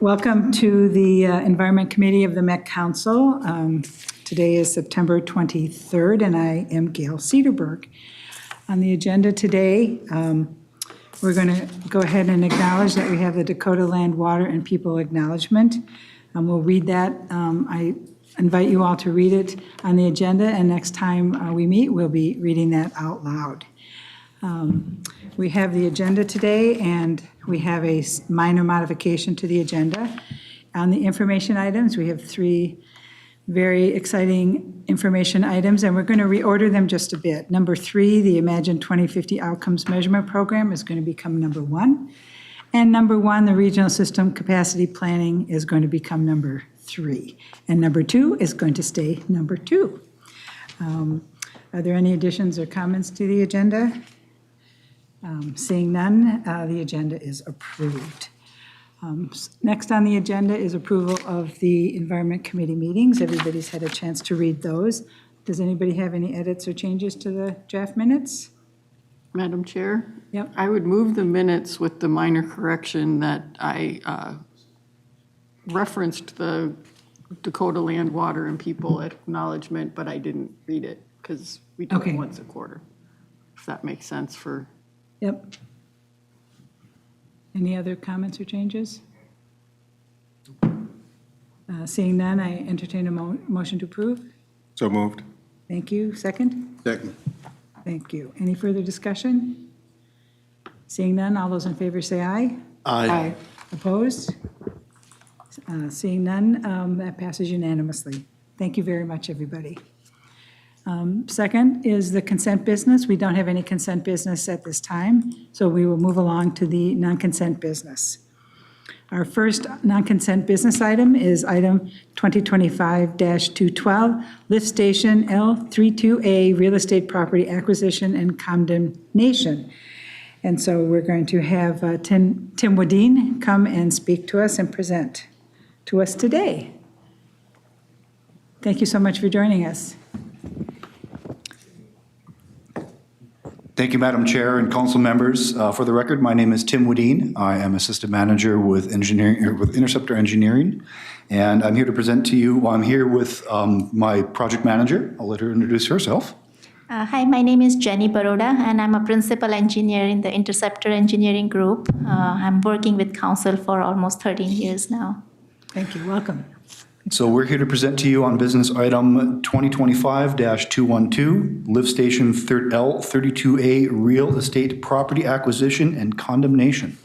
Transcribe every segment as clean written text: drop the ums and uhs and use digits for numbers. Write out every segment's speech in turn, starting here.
Welcome to the Environment Committee of the Met Council. Today is September 23rd, and I am Gail Cederberg. On the agenda today, we're going to go ahead and acknowledge that we have the Dakota Land, Water, and People Acknowledgement. We'll read that. I invite you all to read it on the agenda, and next time we meet, we'll be reading that out loud. We have the agenda today, and we have a minor modification to the agenda. On the information items, we have three very exciting information items, and we're going to reorder them just a bit. Number 3, the Imagine 2050 Outcomes Measurement Program is going to become number 1. And number 1, the Regional System Capacity Planning is going to become number 3. And number 2 is going to stay number 2. Are there any additions or comments to the agenda? Seeing none, the agenda is approved. Next on the agenda is approval of the Environment Committee meetings. Everybody's had a chance to read those. Does anybody have any edits or changes to the draft minutes? Madam Chair? Yep. I would move the minutes with the minor correction that I referenced the Dakota Land, Water, and People Acknowledgement, but I didn't read it because we do Okay. it once a quarter, if that makes sense for... Yep. Any other comments or changes? Seeing none, I entertain a motion to approve. So moved. Thank you. Second? Second. Thank you. Any further discussion? Seeing none, all those in favor say aye. Aye. Opposed? Seeing none, that passes unanimously. Thank you very much, everybody. Second is the consent business. We don't have any consent business at this time, so we will move along to the non-consent business. Our first non-consent business item is item 2025-212, lift station L32A real estate property acquisition and condemnation. And so we're going to have Tim Wadeen come and speak to us and present to us today. Thank you so much for joining us. Thank you, Madam Chair and council members. For the record, my name is Tim Wadeen. I am Assistant Manager with Interceptor Engineering, and I'm here to present to you. I'm here with my project manager. I'll let her introduce herself. Hi, my name is Jenny Baroda, and I'm a principal engineer in the Interceptor Engineering Group. I'm working with council for almost 13 years now. Thank you. Welcome. So we're here to present to you on business item 2025-212, lift station L32A real estate property acquisition and condemnation.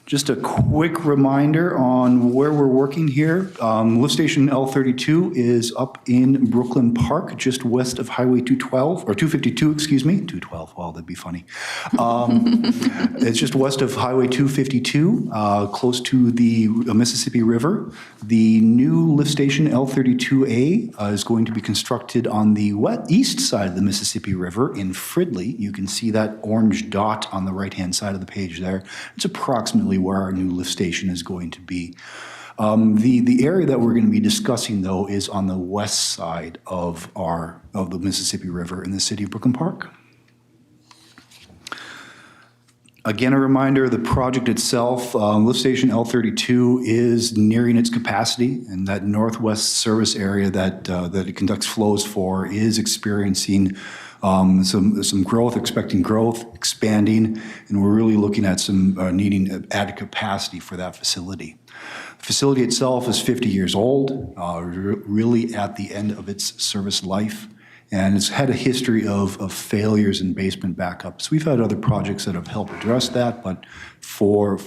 Just a quick reminder on where we're working here. Lift station L32 is up in Brooklyn Park, just west of Highway 212, or 252, excuse me, 212, wow, that'd be funny. It's just west of Highway 252, close to the Mississippi River. The new lift station L32A is going to be constructed on the east side of the Mississippi River in Fridley. You can see that orange dot on the right-hand side of the page there. It's approximately where our new lift station is going to be. The area that we're going to be discussing, though, is on the west side of the Mississippi River in the city of Brooklyn Park. Again, a reminder, the project itself, lift station L32 is nearing its capacity, and that northwest service area that it conducts flows for is experiencing some growth, expecting growth, expanding, and we're really looking at some needing added capacity for that facility. The facility itself is 50 years old, really at the end of its service life, and it's had a history of failures and basement backups. We've had other projects that have helped address that, but for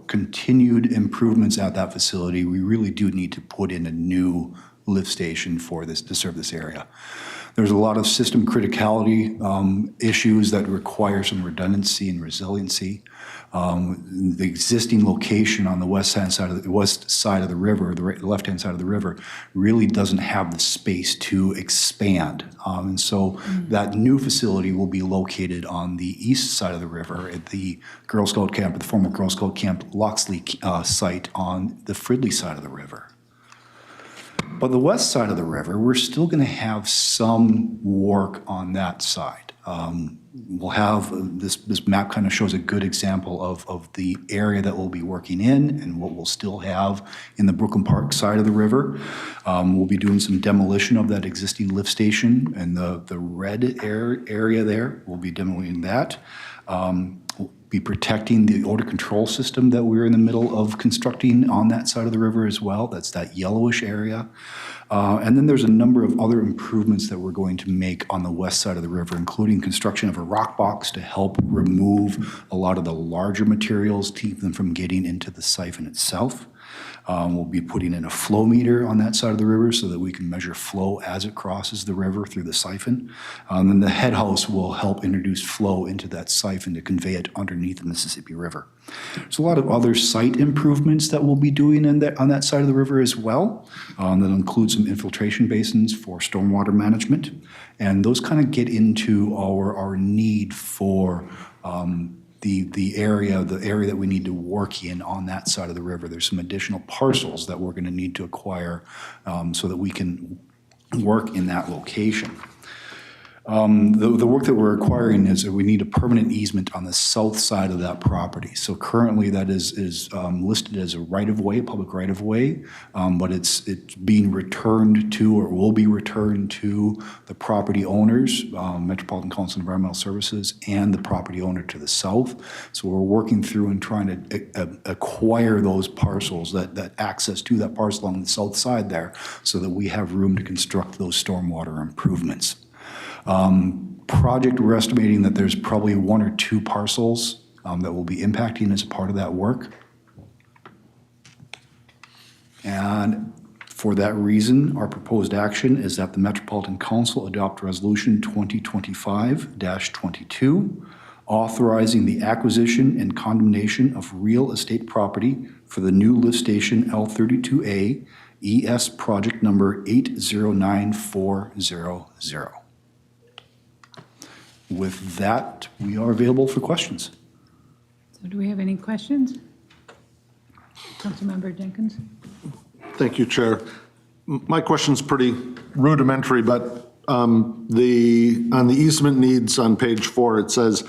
continued improvements at that facility, we really do need to put in a new lift station for this to serve this area. There's a lot of system criticality issues that require some redundancy and resiliency. The existing location on the west side of the river, the left-hand side of the river, really doesn't have the space to expand. And so that new facility will be located on the east side of the river at the Girl Scout camp, the former Girl Scout camp Loxley site on the Fridley side of the river. But the west side of the river, we're still going to have some work on that side. We'll have, this map kind of shows a good example of the area that we'll be working in and what we'll still have in the Brooklyn Park side of the river. We'll be doing some demolition of that existing lift station, and the red area there, we'll be demoing that. We'll be protecting the odor control system that we're in the middle of constructing on that side of the river as well. That's that yellowish area. And then there's a number of other improvements that we're going to make on the west side of the river, including construction of a rock box to help remove a lot of the larger materials, keep them from getting into the siphon itself. We'll be putting in a flow meter on that side of the river so that we can measure flow as it crosses the river through the siphon. And then the head house will help introduce flow into that siphon to convey it underneath the Mississippi River. There's a lot of other site improvements that we'll be doing on that side of the river as well. That'll include some infiltration basins for stormwater management. And those kind of get into our need for the area that we need to work in on that side of the river. There's some additional parcels that we're going to need to acquire so that we can work in that location. The work that we're acquiring is that we need a permanent easement on the south side of that property. So currently that is listed as a right-of-way, public right-of-way, but it's being returned to, or will be returned to, the property owners, Metropolitan Council Environmental Services, and the property owner to the south. So we're working through and trying to acquire those parcels, that access to that parcel on the south side there, so that we have room to construct those stormwater improvements. Project, we're estimating that there's probably 1 or 2 parcels that will be impacting as a part of that work. And for that reason, our proposed action is that the Metropolitan Council adopt Resolution 2025-22, authorizing the acquisition and condemnation of real estate property for the new lift station L32A, ES project number 809400. With that, we are available for questions. So do we have any questions? Councilmember Jenkins? Thank you, Chair. My question's pretty rudimentary, but on the easement needs on page 4, it says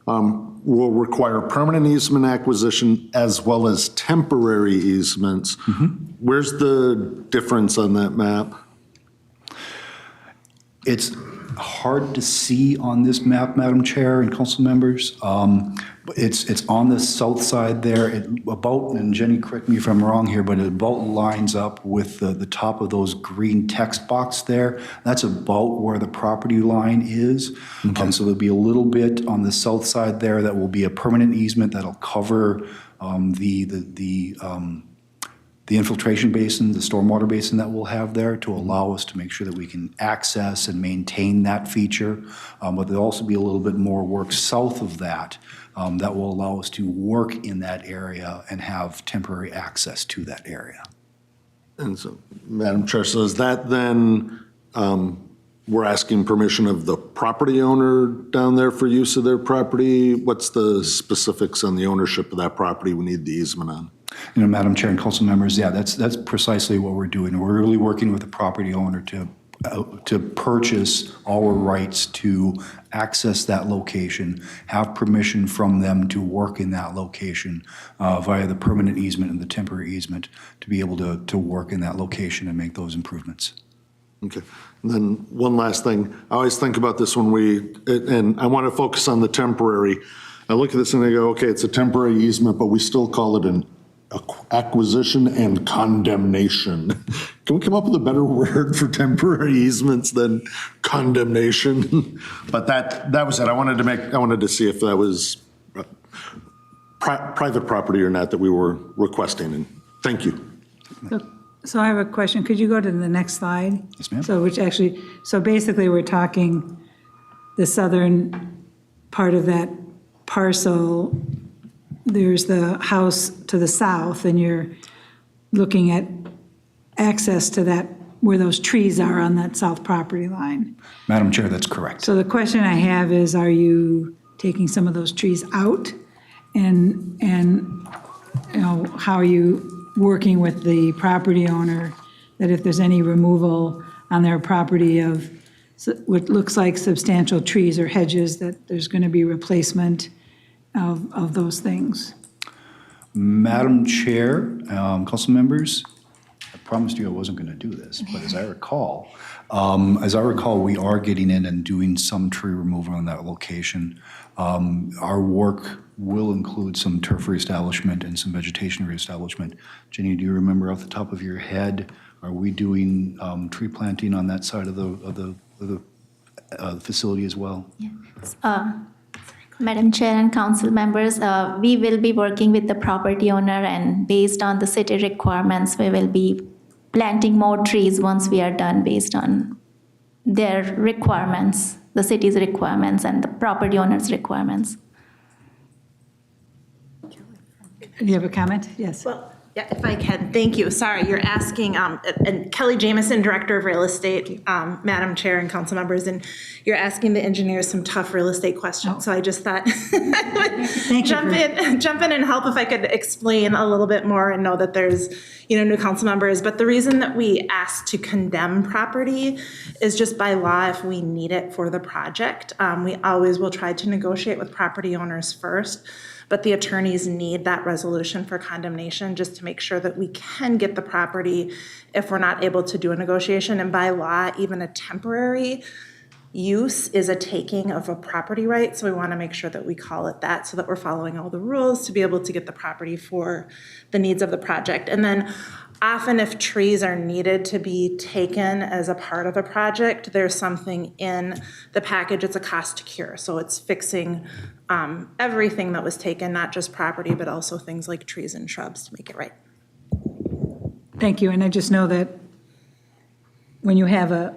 will require permanent easement acquisition as well as temporary easements. Where's the difference on that map? It's hard to see on this map, Madam Chair and council members. It's on the south side there, and Jenny, correct me if I'm wrong here, but it about lines up with the top of those green text box there. That's about where the property line is. Okay. So there'll be a little bit on the south side there that will be a permanent easement that'll cover the infiltration basin, the stormwater basin that we'll have there to allow us to make sure that we can access and maintain that feature. But there'll also be a little bit more work south of that that will allow us to work in that area and have temporary access to that area. And so, Madam Chair, so is that then, we're asking permission of the property owner down there for use of their property? What's the specifics on the ownership of that property we need the easement on? You know, Madam Chair and council members, yeah, that's precisely what we're doing. We're really working with the property owner to purchase our rights to access that location, have permission from them to work in that location via the permanent easement and the temporary easement to be able to work in that location and make those improvements. Okay. And then one last thing. I always think about this when and I want to focus on the temporary. I look at this and I go, okay, it's a temporary easement, but we still call it an acquisition and condemnation. Can we come up with a better word for temporary easements than condemnation? But that was it. I wanted to see if that was private property or not that we were requesting. And thank you. So I have a question. Could you go to the next slide? Yes, ma'am. So basically we're talking the southern part of that parcel. There's the house to the south, and you're looking at access to that, where those trees are on that south property line. Madam Chair, that's correct. So the question I have is, are you taking some of those trees out? And you know, how are you working with the property owner that if there's any removal on their property of what looks like substantial trees or hedges, that there's going to be replacement of those things. Madam Chair, council members, I promised you I wasn't going to do this, but as I recall, we are getting in and doing some tree removal on that location. Our work will include some turf reestablishment and some vegetation reestablishment. Jenny, do you remember off the top of your head, are we doing tree planting on that side of the facility as well? Madam Chair and council members, we will be working with the property owner, and based on the city requirements, we will be planting more trees once we are done based on their requirements, the city's requirements and the property owner's requirements. Do you have a comment? Yes. Well, yeah, if I can, thank you. Sorry, you're asking, and Kelly Jamison, Director of Real Estate, Madam Chair and council members, and you're asking the engineers some tough real estate questions. So I just thought jump in and help if I could explain a little bit more and know that there's, new council members. But the reason that we ask to condemn property is just by law, if we need it for the project, we always will try to negotiate with property owners first. But the attorneys need that resolution for condemnation just to make sure that we can get the property if we're not able to do a negotiation. And by law, even a temporary use is a taking of a property right. So we want to make sure that we call it that so that we're following all the rules to be able to get the property for the needs of the project. And then often if trees are needed to be taken as a part of a project, there's something in the package, it's a cost to cure. So it's fixing everything that was taken, not just property, but also things like trees and shrubs to make it right. Thank you. And I just know that when you have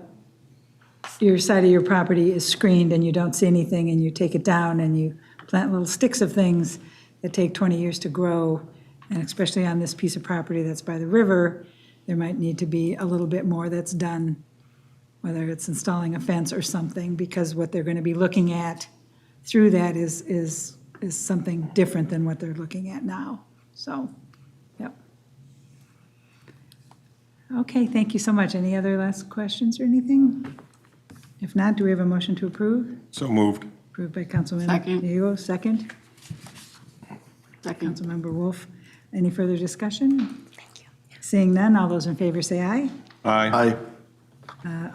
your side of your property is screened and you don't see anything and you take it down and you plant little sticks of things that take 20 years to grow, and especially on this piece of property that's by the river, there might need to be a little bit more that's done, whether it's installing a fence or something, because what they're going to be looking at through that is something different than what they're looking at now. So, yep. Okay, thank you so much. Any other last questions or anything? If not, do we have a motion to approve? So moved. Approved by Councilman Second. Diego, second. Second. Councilmember Wolf. Any further discussion? Thank you. Seeing none, all those in favor say aye. Aye.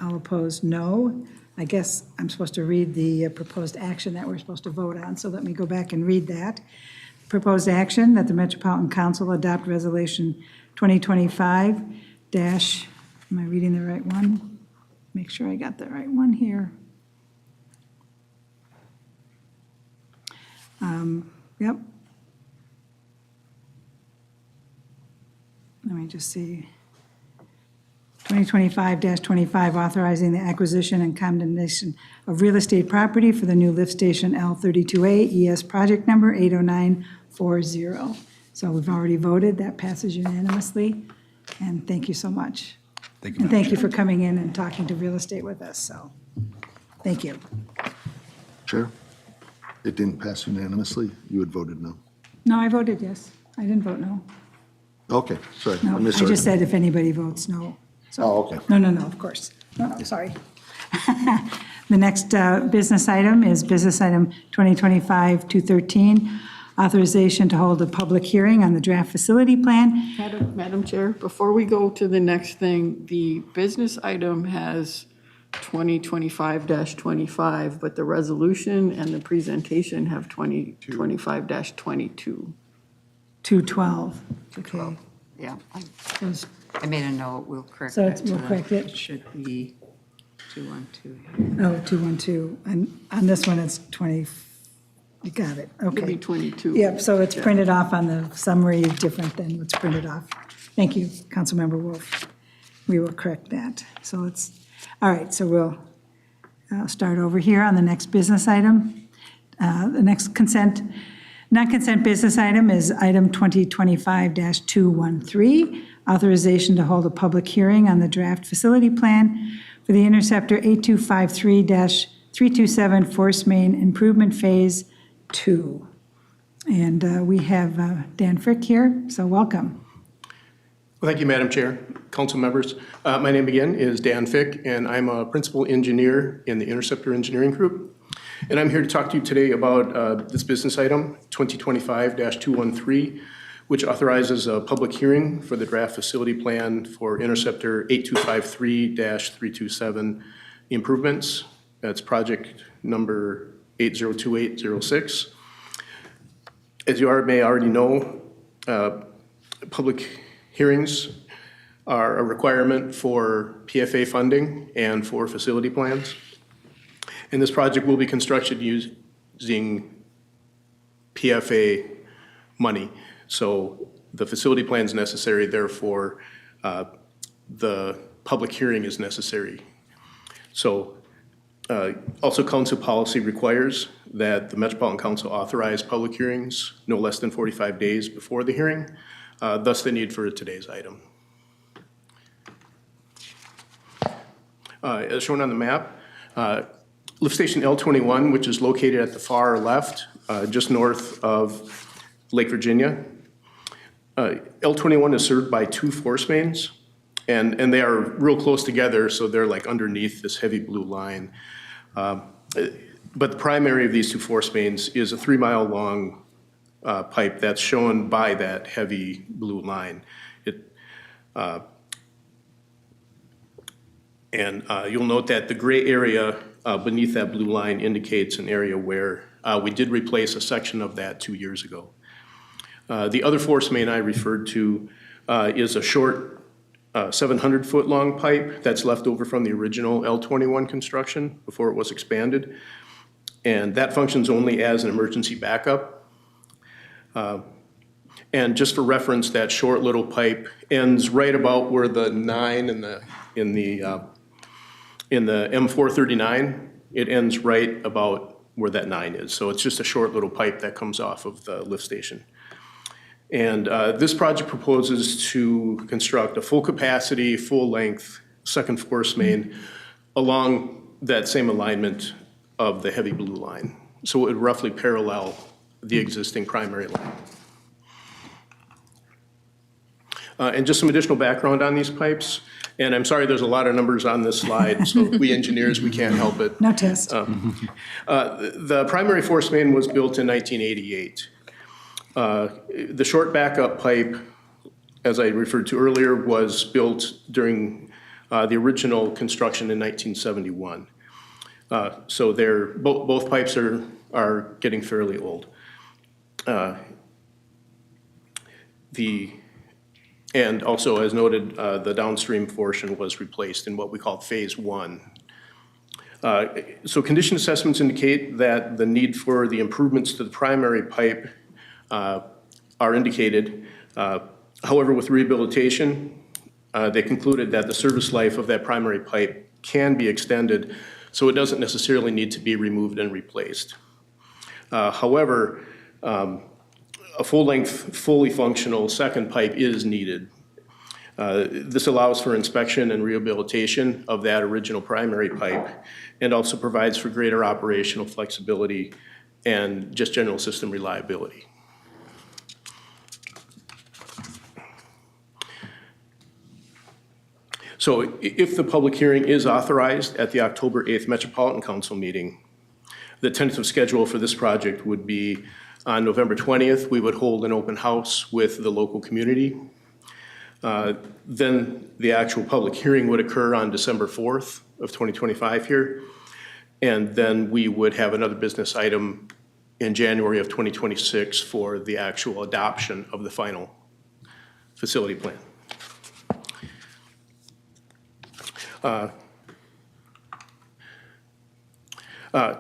All opposed, no. I guess I'm supposed to read the proposed action that we're supposed to vote on, so let me go back and read that. Proposed action that the Metropolitan Council adopt Resolution 2025 am I reading the right one? Make sure I got the right one here. Yep. Let me just see. 2025-25, authorizing the acquisition and condemnation of real estate property for the new lift station L32A, ES project number 80940. So we've already voted, that passes unanimously, and thank you so much. Thank you, And Madam thank you Chair. for coming in and talking to real estate with us, so, thank you. Chair, it didn't pass unanimously. You had voted no. No, I voted yes. I didn't vote no. Okay, sorry. No, I misheard. just said if anybody votes no. So- Oh, okay. No, of course. No, sorry. The next business item is business item 2025-213, authorization to hold a public hearing on the draft facility plan. Madam Chair, before we go to the next thing, the business item has 2025-25, but the resolution and the presentation have 2025-22. 212. Okay. Yeah, Those- I made a note, we'll correct So that. it's- we'll to the- correct it. Should be 212. Oh, 212. And on this one, it's 20, you got it. It'll be Okay. 22. Yep, so it's printed off on the summary, different than what's printed off. Thank you, Councilmember Wolf. We will correct that. So all right, so we'll start over here on the next business item. The next non-consent business item is item 2025-213, authorization to hold a public hearing on the draft facility plan for the Interceptor 8253-327 Force Main Improvement Phase 2. And we have Dan Frick here, so welcome. Well, thank you, Madam Chair, council members. My name again is Dan Fick, and I'm a principal engineer in the Interceptor Engineering Group. And I'm here to talk to you today about this business item, 2025-213, which authorizes a public hearing for the draft facility plan for Interceptor 8253-327 improvements. That's project number 802806. As you may already know, public hearings are a requirement for PFA funding and for facility plans. And this project will be constructed using PFA money. So the facility plan is necessary, therefore the public hearing is necessary. So also council policy requires that the Metropolitan Council authorize public hearings no less than 45 days before the hearing, thus the need for today's item. As shown on the map, lift station L21, which is located at the far left, just north of Lake Virginia. L21 is served by 2 force mains, and they are real close together, so they're like underneath this heavy blue line. But the primary of these 2 force mains is a 3-mile long pipe that's shown by that heavy blue line. You'll note that the gray area beneath that blue line indicates an area where we did replace a section of that 2 years ago. The other force main I referred to is a short 700-foot long pipe that's left over from the original L21 construction before it was expanded. And that functions only as an emergency backup. And just for reference, that short little pipe ends right about where the 9 in the M439, it ends right about where that 9 is. So it's just a short little pipe that comes off of the lift station. And this project proposes to construct a full capacity, full length second force main along that same alignment of the heavy blue line. So it would roughly parallel the existing primary line. And just some additional background on these pipes. And I'm sorry, there's a lot of numbers on this slide, so we engineers, we can't help it. No test. The primary force main was built in 1988. The short backup pipe, as I referred to earlier, was built during the original construction in 1971. So both pipes are getting fairly old. And also, as noted, the downstream portion was replaced in what we call phase 1. So condition assessments indicate that the need for the improvements to the primary pipe are indicated. However, with rehabilitation, they concluded that the service life of that primary pipe can be extended, so it doesn't necessarily need to be removed and replaced. However, a full-length, fully functional second pipe is needed. This allows for inspection and rehabilitation of that original primary pipe and also provides for greater operational flexibility and just general system reliability. So if the public hearing is authorized at the October 8th Metropolitan Council meeting, the tentative schedule for this project would be on November 20th, we would hold an open house with the local community. Then the actual public hearing would occur on December 4th of 2025 here. And then we would have another business item in January of 2026 for the actual adoption of the final facility plan.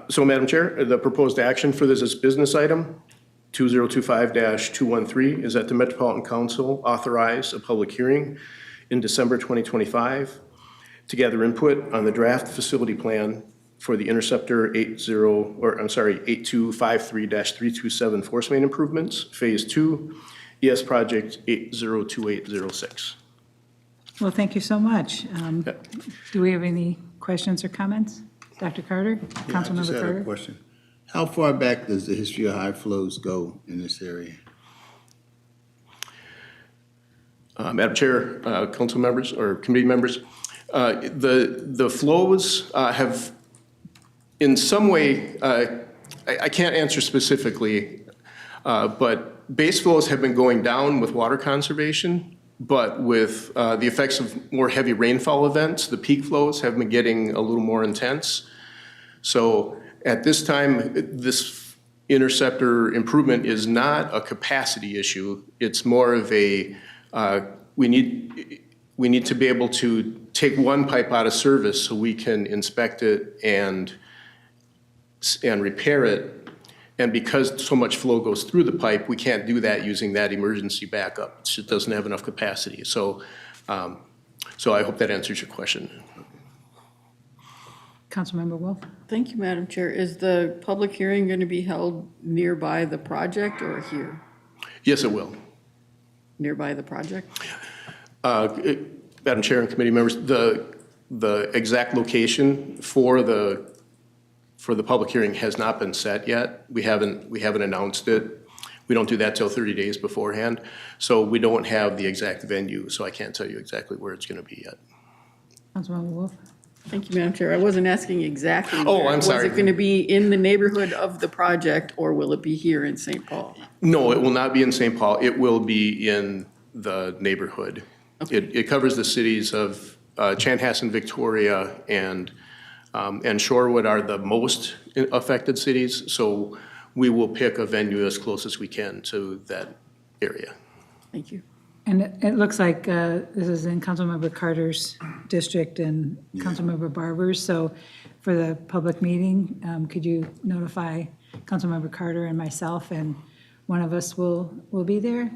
So Madam Chair, the proposed action for this business item 2025-213 is that the Metropolitan Council authorize a public hearing in December 2025 to gather input on the draft facility plan for the Interceptor 8253-327 force main improvements, Phase 2, ES Project 802806. Well, thank you so much. Do we have any questions or comments? Dr. Carter? Yeah, I Councilmember just had a Carter? question. How far back does the history of high flows go in this area? Madam Chair, council members or committee members, the flows have in some way, I can't answer specifically, but base flows have been going down with water conservation, but with the effects of more heavy rainfall events, the peak flows have been getting a little more intense. So at this time, this interceptor improvement is not a capacity issue. It's more of a, we need to be able to take one pipe out of service so we can inspect it and repair it. And because so much flow goes through the pipe, we can't do that using that emergency backup. It doesn't have enough capacity. So, so I hope that answers your question. Councilmember Wolf? Thank you, Madam Chair. Is the public hearing going to be held nearby the project or here? Yes, it will. Nearby the project? Madam Chair and committee members, the exact location for the public hearing has not been set yet. We haven't announced it. We don't do that till 30 days beforehand. So we don't have the exact venue, so I can't tell you exactly where it's going to be yet. Councilmember Wolf? Thank you, Madam Chair. I wasn't asking exactly. Oh, I'm sorry. Was it going to be in the neighborhood of the project or will it be here in St. Paul? No, it will not be in St. Paul. It will be in the neighborhood. Okay. It covers the cities of Chanhassen, Victoria, and Shorewood are the most affected cities. So we will pick a venue as close as we can to that area. Thank you. And it looks like this is in Councilmember Carter's district and Councilmember Barber's. So for the public meeting, could you notify Councilmember Carter and myself, and one of us will be there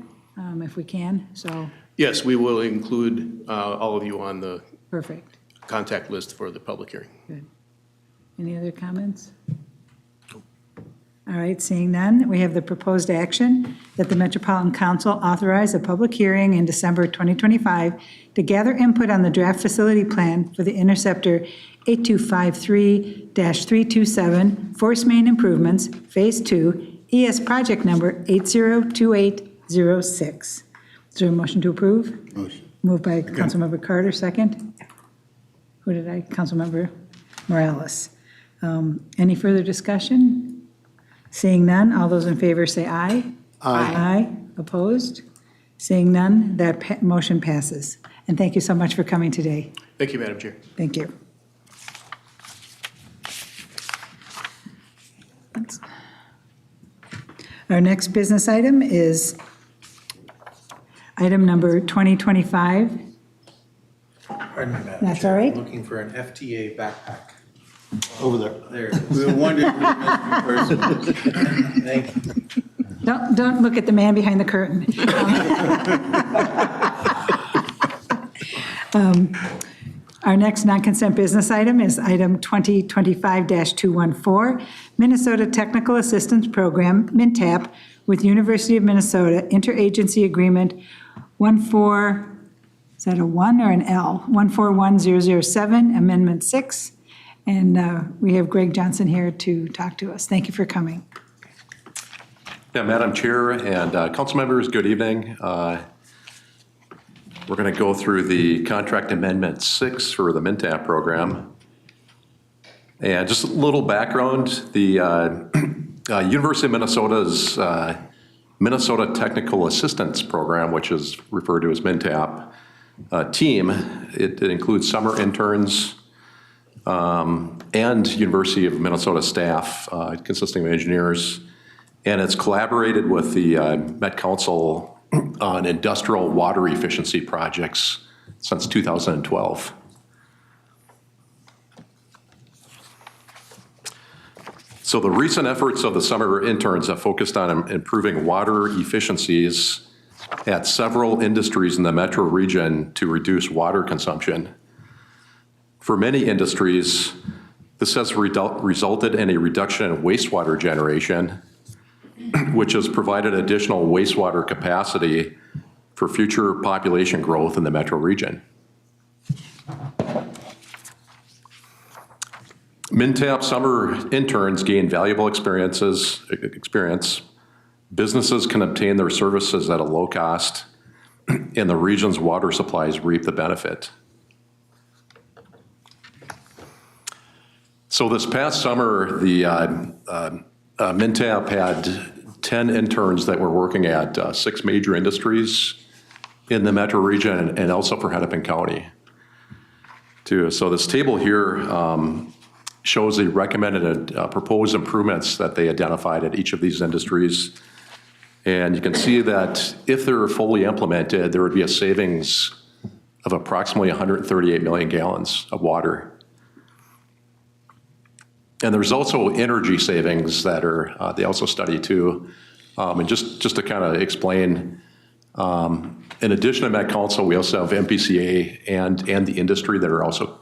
if we can, so. Yes, we will include all of you on the Perfect. contact list for the public hearing. Good. Any other comments? All right, seeing none, we have the proposed action that the Metropolitan Council authorize a public hearing in December 2025 to gather input on the draft facility plan for the Interceptor 8253-327 Force Main Improvements, Phase 2, ES project number 802806. Is there a motion to approve? Motion. Moved by Councilmember Carter, second. Who did I? Councilmember Morales. Any further discussion? Seeing none, all those in favor say aye. Aye. Aye. Opposed? Seeing none, that motion passes. And thank you so much for coming today. Thank you, Madam Chair. Thank you. Our next business item is item number 2025. Pardon me, Madam That's Chair. all right. I'm looking for an FTA backpack. Over there. There, we were wondering who missed me personally. Thank you. Don't look at the man behind the curtain. Our next non-consent business item is item 2025-214, Minnesota Technical Assistance Program, MNTAP, with University of Minnesota Interagency Agreement 14, is that a 1 or an L? 141007, Amendment 6. And we have Greg Johnson here to talk to us. Thank you for coming. Yeah, Madam Chair and council members, good evening. We're going to go through the contract amendment 6 for the MNTAP program. And just a little background, the University of Minnesota's Minnesota Technical Assistance Program, which is referred to as MNTAP, team, it includes summer interns and University of Minnesota staff consisting of engineers. And it's collaborated with the Met Council on industrial water efficiency projects since 2012. So the recent efforts of the summer interns have focused on improving water efficiencies at several industries in the metro region to reduce water consumption. For many industries, this has resulted in a reduction in wastewater generation, which has provided additional wastewater capacity for future population growth in the metro region. MNTAP summer interns gain valuable experience. Businesses can obtain their services at a low cost, and the region's water supplies reap the benefit. So this past summer, the MNTAP had 10 interns that were working at 6 major industries in the metro region and also for Hennepin County, too. So this table here shows the recommended proposed improvements that they identified at each of these industries. And you can see that if they're fully implemented, there would be a savings of approximately 138 million gallons of water. And there's also energy savings that are, they also study too. And just to kind of explain, in addition to Met Council, we also have MPCA and the industry that are also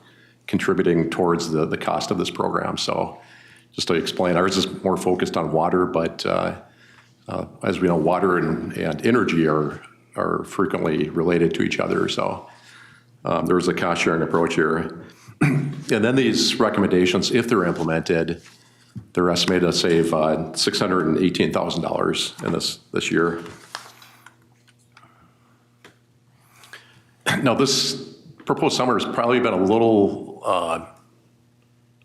contributing towards the cost of this program. So just to explain, ours is more focused on water, but as we know, water and energy are frequently related to each other. So there's a cost sharing approach here. And then these recommendations, if they're implemented, they're estimated to save $618,000 in this year. Now, this proposed summer has probably been a little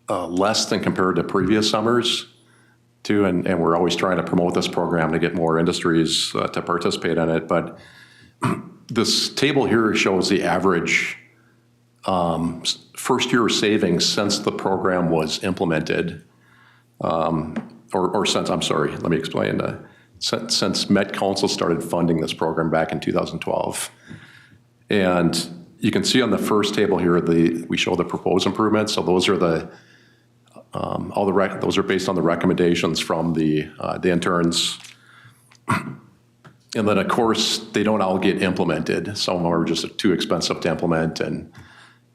less than compared to previous summers, too, and we're always trying to promote this program to get more industries to participate in it. But this table here shows the average first-year savings since the program was implemented, or since, I'm sorry, let me explain, since Met Council started funding this program back in 2012. And you can see on the first table here, we show the proposed improvements. So those are those are based on the recommendations from the interns. And then, of course, they don't all get implemented. Some of them are just too expensive to implement, and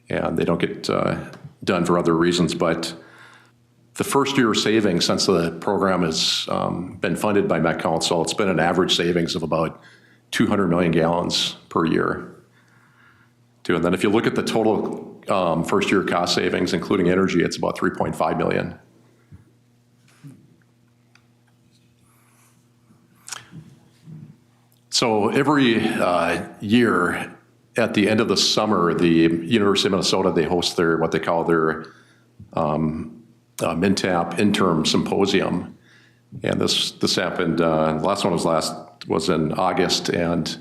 they don't get done for other reasons. But the first year savings since the program has been funded by Met Council, it's been an average savings of about 200 million gallons per year. And then if you look at the total first year cost savings, including energy, it's about 3.5 million. So every year at the end of the summer, the University of Minnesota, they host what they call their MNTAP interim symposium. And this happened, the last one was in August. And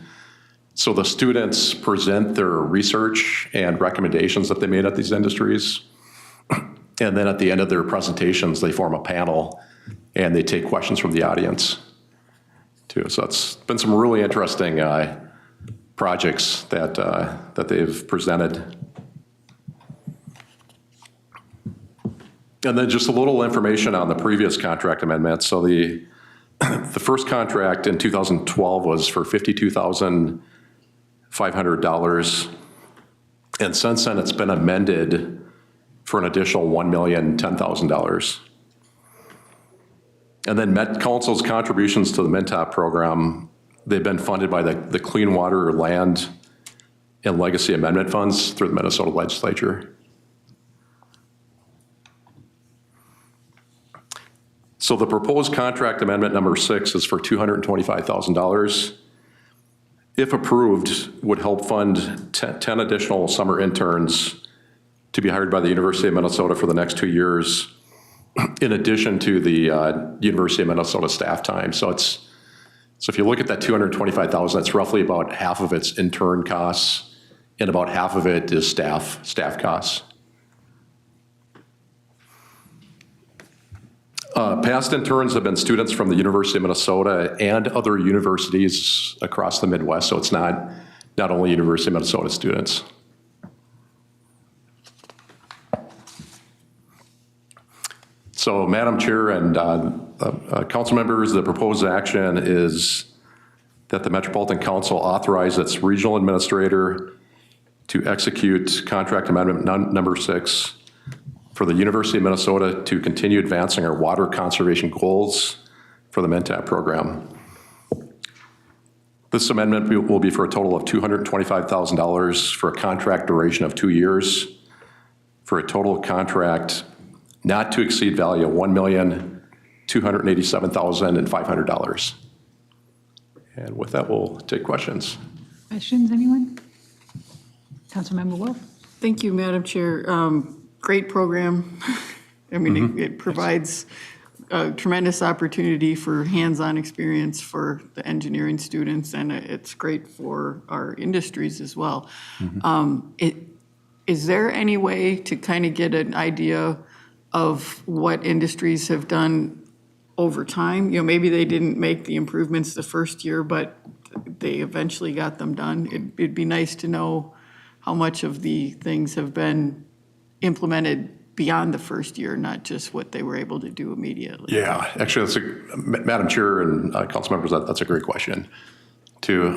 so the students present their research and recommendations that they made at these industries. And then at the end of their presentations, they form a panel and they take questions from the audience too. So it's been some really interesting projects that they've presented. And then just a little information on the previous contract amendment. So the first contract in 2012 was for $52,500. And since then, it's been amended for an additional $1,010,000. And then Met Council's contributions to the MNTAP program, they've been funded by the Clean Water, Land, and Legacy Amendment Funds through the Minnesota legislature. So the proposed contract amendment number 6 is for $225,000. If approved, would help fund 10 additional summer interns to be hired by the University of Minnesota for the next 2 years, in addition to the University of Minnesota staff time. So if you look at that $225,000, it's roughly about half of its intern costs, and about half of it is staff costs. Past interns have been students from the University of Minnesota and other universities across the Midwest, so it's not only University of Minnesota students. So, Madam Chair and council members, the proposed action is that the Metropolitan Council authorize its regional administrator to execute contract amendment number 6 for the University of Minnesota to continue advancing our water conservation goals for the MNTAP program. This amendment will be for a total of $225,000 for a contract duration of 2 years, for a total contract not to exceed value of $1,287,500. And with that, we'll take questions. Questions, anyone? Councilmember Wolf? Thank you, Madam Chair. Great program. I mean, it provides a tremendous opportunity for hands-on experience for the engineering students, and it's great for our industries as well. Is there any way to kind of get an idea of what industries have done over time? You know, maybe they didn't make the improvements the first year, but they eventually got them done. It'd be nice to know how much of the things have been implemented beyond the first year, not just what they were able to do immediately. Yeah, actually, Madam Chair and council members, that's a great question, too.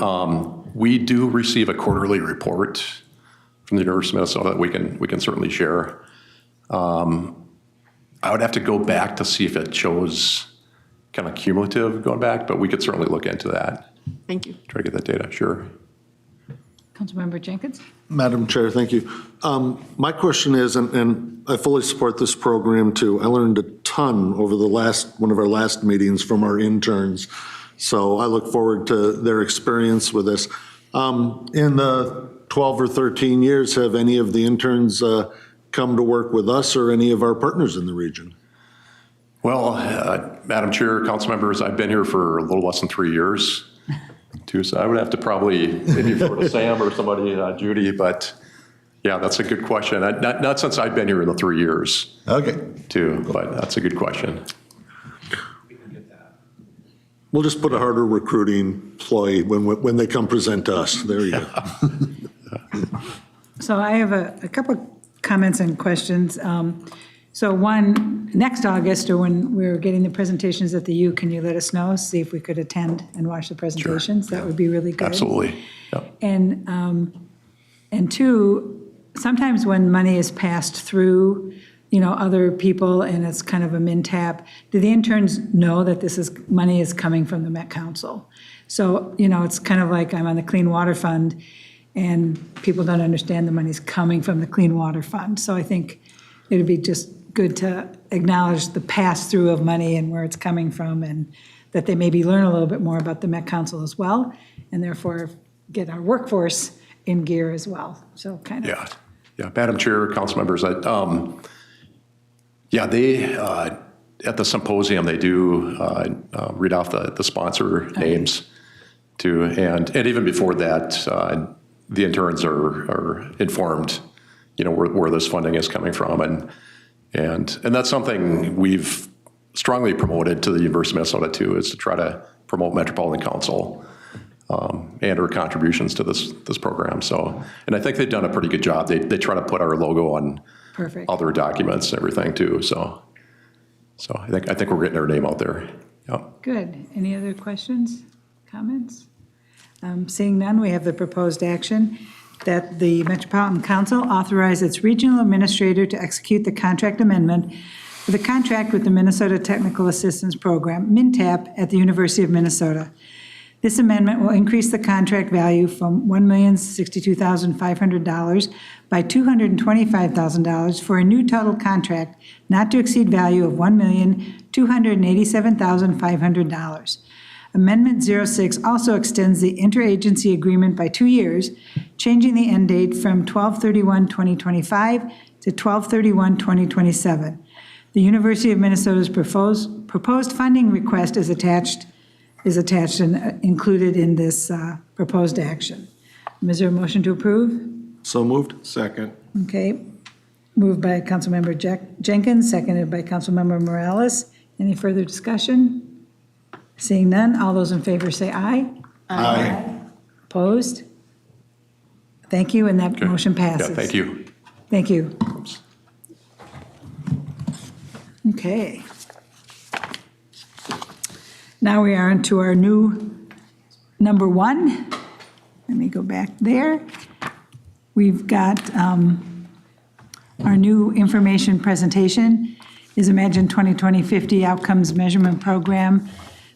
We do receive a quarterly report from the University of Minnesota that we can certainly share. I would have to go back to see if it shows kind of cumulative going back, but we could certainly look into that. Thank you. Try to get that data, sure. Councilmember Jenkins? Madam Chair, thank you. My question is, and I fully support this program too, I learned a ton over one of our last meetings from our interns. So I look forward to their experience with this. In the 12 or 13 years, have any of the interns come to work with us or any of our partners in the region? Well, Madam Chair, council members, I've been here for a little less than 3 years, too, so I would have to probably maybe refer to Sam or somebody, Judy, but yeah, that's a good question. Not since I've been here in the 3 years. Okay. Too, but that's a good question. We'll just put a harder recruiting ploy when they come present to us. There you go. So I have a couple of comments and questions. So one, next August, or when we're getting the presentations at the U, can you let us know, see if we could attend and watch the presentations? That would be really good. Absolutely. Yep. And two, sometimes when money is passed through, other people and it's kind of a min tap, do the interns know that money is coming from the Met Council? So, it's kind of like I'm on the Clean Water Fund and people don't understand the money's coming from the Clean Water Fund. So I think it'd be just good to acknowledge the pass-through of money and where it's coming from, and that they maybe learn a little bit more about the Met Council as well, and therefore get our workforce in gear as well. So kind of. Yeah, Madam Chair, council members, they, at the symposium, they do read off the sponsor names too, and even before that, the interns are informed, where this funding is coming from, and that's something we've strongly promoted to the University of Minnesota too, is to try to promote Metropolitan Council and our contributions to this program. So, and I think they've done a pretty good job. They try to put our logo on Perfect. other documents and everything too. So I think we're getting our name out there. Yeah. Good. Any other questions, comments? Seeing none, we have the proposed action that the Metropolitan Council authorize its regional administrator to execute the contract amendment for the contract with the Minnesota Technical Assistance Program, MINTAP, at the University of Minnesota. This amendment will increase the contract value from $1,062,500 by $225,000 for a new total contract not to exceed value of $1,287,500. Amendment 06 also extends the interagency agreement by 2 years, changing the end date from 12/31/2025 to 12/31/2027. The University of Minnesota's proposed funding request is attached and included in this proposed action. Is there a motion to approve? So moved. Second. Okay. Moved by Councilmember Jenkins, seconded by Councilmember Morales. Any further discussion? Seeing none, all those in favor say aye. Aye. Opposed? Thank you, and that Okay. motion passes. Yeah, thank you. Thank you. Okay. Now we are into our new number one. Let me go back there. We've got our new information presentation is Imagine 2020-50 Outcomes Measurement Program,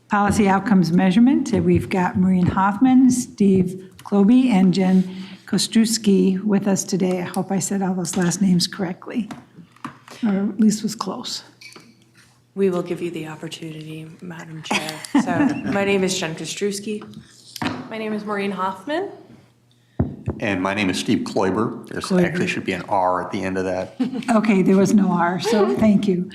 Policy Outcomes Measurement. We've got Maureen Hoffman, Steve Kloby, and Jen Kostrowski with us today. I hope I said all those last names correctly, or at least was close. We will give you the opportunity, Madam Chair. So my name is Jen Kostrowski. My name is Maureen Hoffman. And my name is Steve Kloiber. There's actually should be an R at the end of that. Okay, there was no R, so thank you.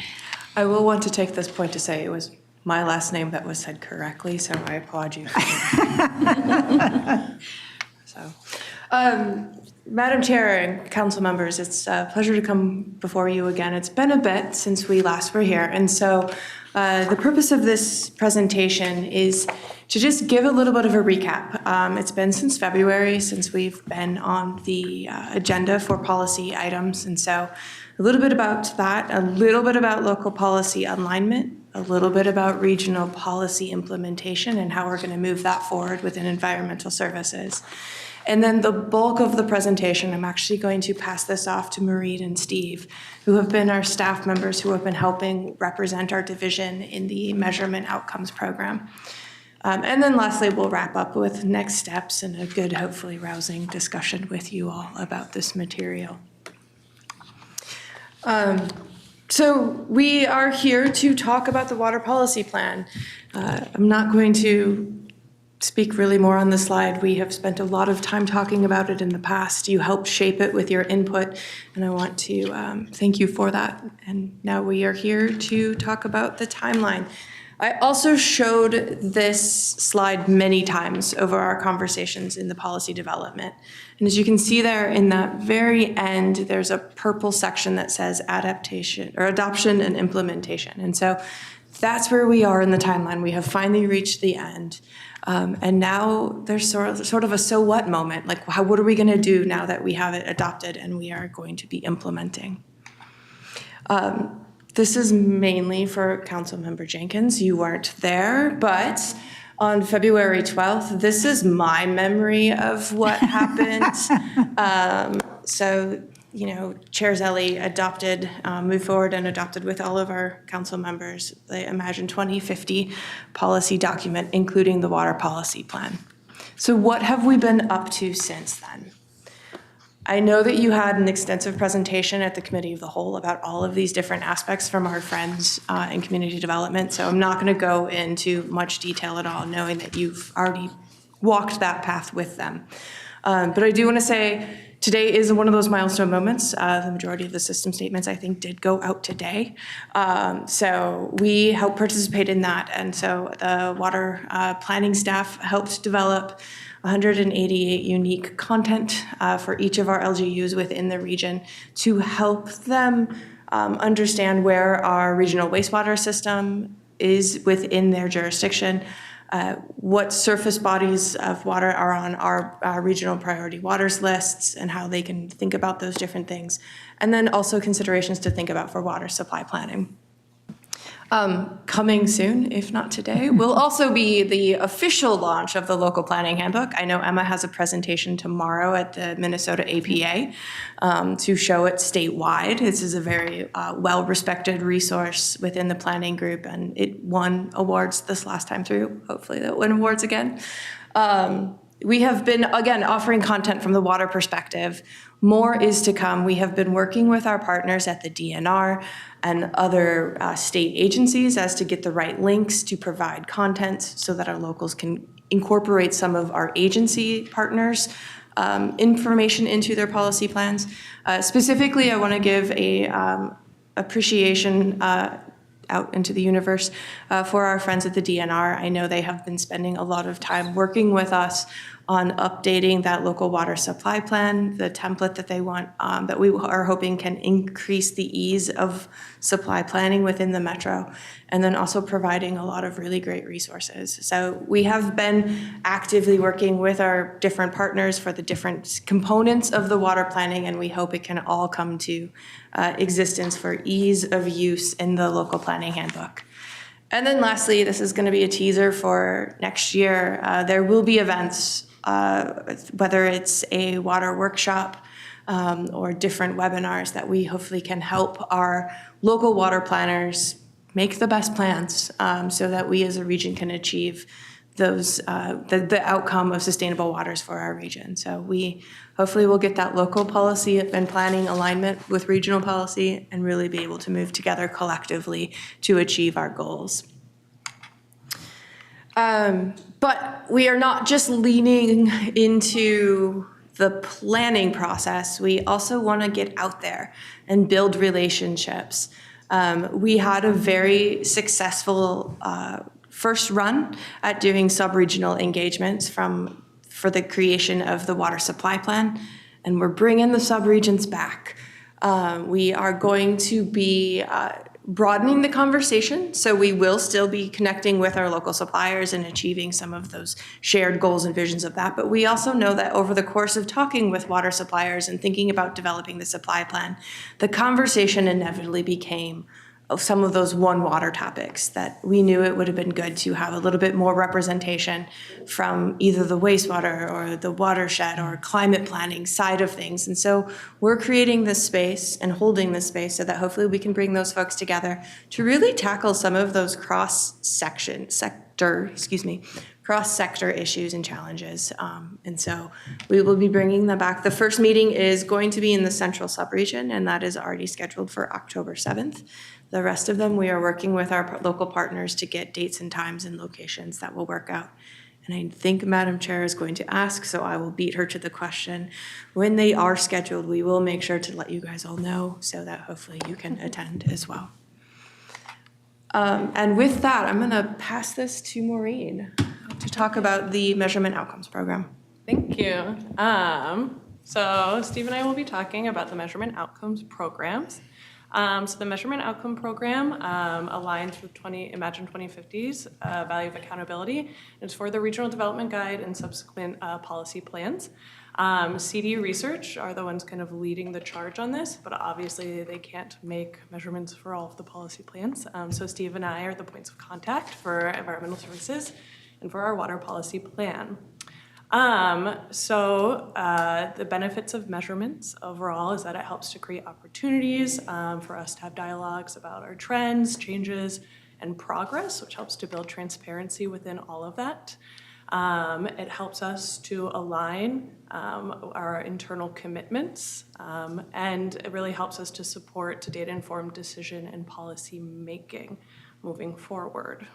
I will want to take this point to say it was my last name that was said correctly, so I applaud you. Madam Chair and council members, it's a pleasure to come before you again. It's been a bit since we last were here, and so the purpose of this presentation is to just give a little bit of a recap. It's been since February since we've been on the agenda for policy items, and so a little bit about that, a little bit about local policy alignment, a little bit about regional policy implementation and how we're going to move that forward within environmental services. And then the bulk of the presentation, I'm actually going to pass this off to Maureen and Steve, who have been our staff members who have been helping represent our division in the measurement outcomes program. And then lastly, we'll wrap up with next steps and a good, hopefully rousing discussion with you all about this material. So we are here to talk about the water policy plan. I'm not going to speak really more on the slide. We have spent a lot of time talking about it in the past. You helped shape it with your input, and I want to thank you for that. And now we are here to talk about the timeline. I also showed this slide many times over our conversations in the policy development. And as you can see there in that very end, there's a purple section that says adaptation or adoption and implementation. And so that's where we are in the timeline. We have finally reached the end. And now there's sort of a so what moment, like what are we going to do now that we have it adopted and we are going to be implementing? This is mainly for Councilmember Jenkins. You weren't there, but on February 12th, this is my memory of what happened. So, you know, Chair Zelli adopted, moved forward and adopted with all of our council members the Imagine 2050 policy document, including the water policy plan. So what have we been up to since then? I know that you had an extensive presentation at the Committee of the Whole about all of these different aspects from our friends in community development, so I'm not going to go into much detail at all, knowing that you've already walked that path with them. But I do want to say today is one of those milestone moments. The majority of the system statements, I think, did go out today. So we helped participate in that, and so the water planning staff helped develop 188 unique content for each of our LGUs within the region to help them understand where our regional wastewater system is within their jurisdiction, what surface bodies of water are on our regional priority waters lists and how they can think about those different things, and then also considerations to think about for water supply planning. Coming soon, if not today, will also be the official launch of the local planning handbook. I know Emma has a presentation tomorrow at the Minnesota APA to show it statewide. This is a very well-respected resource within the planning group, and it won awards this last time through. Hopefully that win awards again. We have been, again, offering content from the water perspective. More is to come. We have been working with our partners at the DNR and other state agencies as to get the right links to provide content so that our locals can incorporate some of our agency partners' information into their policy plans. Specifically, I want to give a appreciation out into the universe for our friends at the DNR. I know they have been spending a lot of time working with us on updating that local water supply plan, the template that they want, that we are hoping can increase the ease of supply planning within the metro, and then also providing a lot of really great resources. So we have been actively working with our different partners for the different components of the water planning, and we hope it can all come to existence for ease of use in the local planning handbook. And then lastly, this is going to be a teaser for next year. There will be events, whether it's a water workshop or different webinars that we hopefully can help our local water planners make the best plans so that we as a region can achieve those the outcome of sustainable waters for our region. So we hopefully will get that local policy and planning alignment with regional policy and really be able to move together collectively to achieve our goals. But we are not just leaning into the planning process, we also want to get out there and build relationships. We had a very successful first run at doing sub-regional engagements for the creation of the water supply plan, and we're bringing the sub-regions back. We are going to be broadening the conversation, so we will still be connecting with our local suppliers and achieving some of those shared goals and visions of that. But we also know that over the course of talking with water suppliers and thinking about developing the supply plan, the conversation inevitably became of some of those one water topics that we knew it would have been good to have a little bit more representation from either the wastewater or the watershed or climate planning side of things. And so we're creating this space and holding this space so that hopefully we can bring those folks together to really tackle some of those cross-sector issues and challenges. And so we will be bringing them back. The first meeting is going to be in the central subregion, and that is already scheduled for October 7th. The rest of them, we are working with our local partners to get dates and times and locations that will work out. And I think Madam Chair is going to ask, so I will beat her to the question. When they are scheduled, we will make sure to let you guys all know so that hopefully you can attend as well. And with that, I'm going to pass this to Maureen to talk about the Measurement Outcomes Program. Thank you. So Steve and I will be talking about the Measurement Outcomes Programs. So the Measurement Outcome Program aligns with Imagine 2050's value of accountability. It's for the Regional Development Guide and subsequent policy plans. CD Research are the ones kind of leading the charge on this, but obviously they can't make measurements for all of the policy plans. So Steve and I are the points of contact for environmental services and for our water policy plan. The benefits of measurements overall is that it helps to create opportunities for us to have dialogues about our trends, changes, and progress, which helps to build transparency within all of that. It helps us to align our internal commitments, and it really helps us to support data-informed decision and policy making moving forward.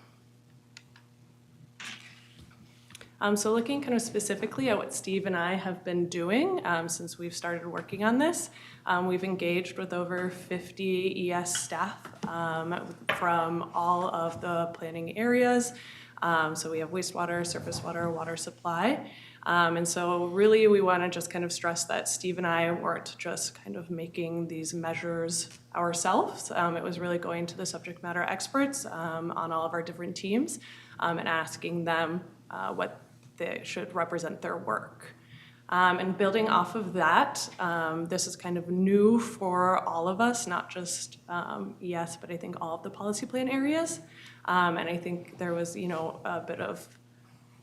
So looking kind of specifically at what Steve and I have been doing since we've started working on this, we've engaged with over 50 ES staff from all of the planning areas. So we have wastewater, surface water, water supply. And so really we want to just kind of stress that Steve and I weren't just kind of making these measures ourselves. It was really going to the subject matter experts on all of our different teams and asking them what they should represent their work. And building off of that, this is kind of new for all of us, not just ES, but I think all of the policy plan areas. And I think there was, a bit of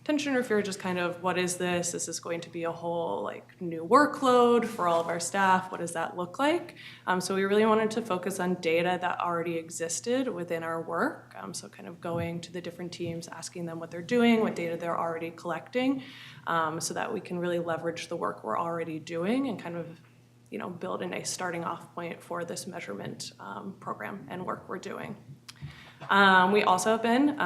tension or fear, just kind of, what is this? This is going to be a whole new workload for all of our staff. What does that look like? So we really wanted to focus on data that already existed within our work. So kind of going to the different teams, asking them what they're doing, what data they're already collecting, so that we can really leverage the work we're already doing and kind of, build a nice starting off point for this measurement program and work we're doing. We also have been,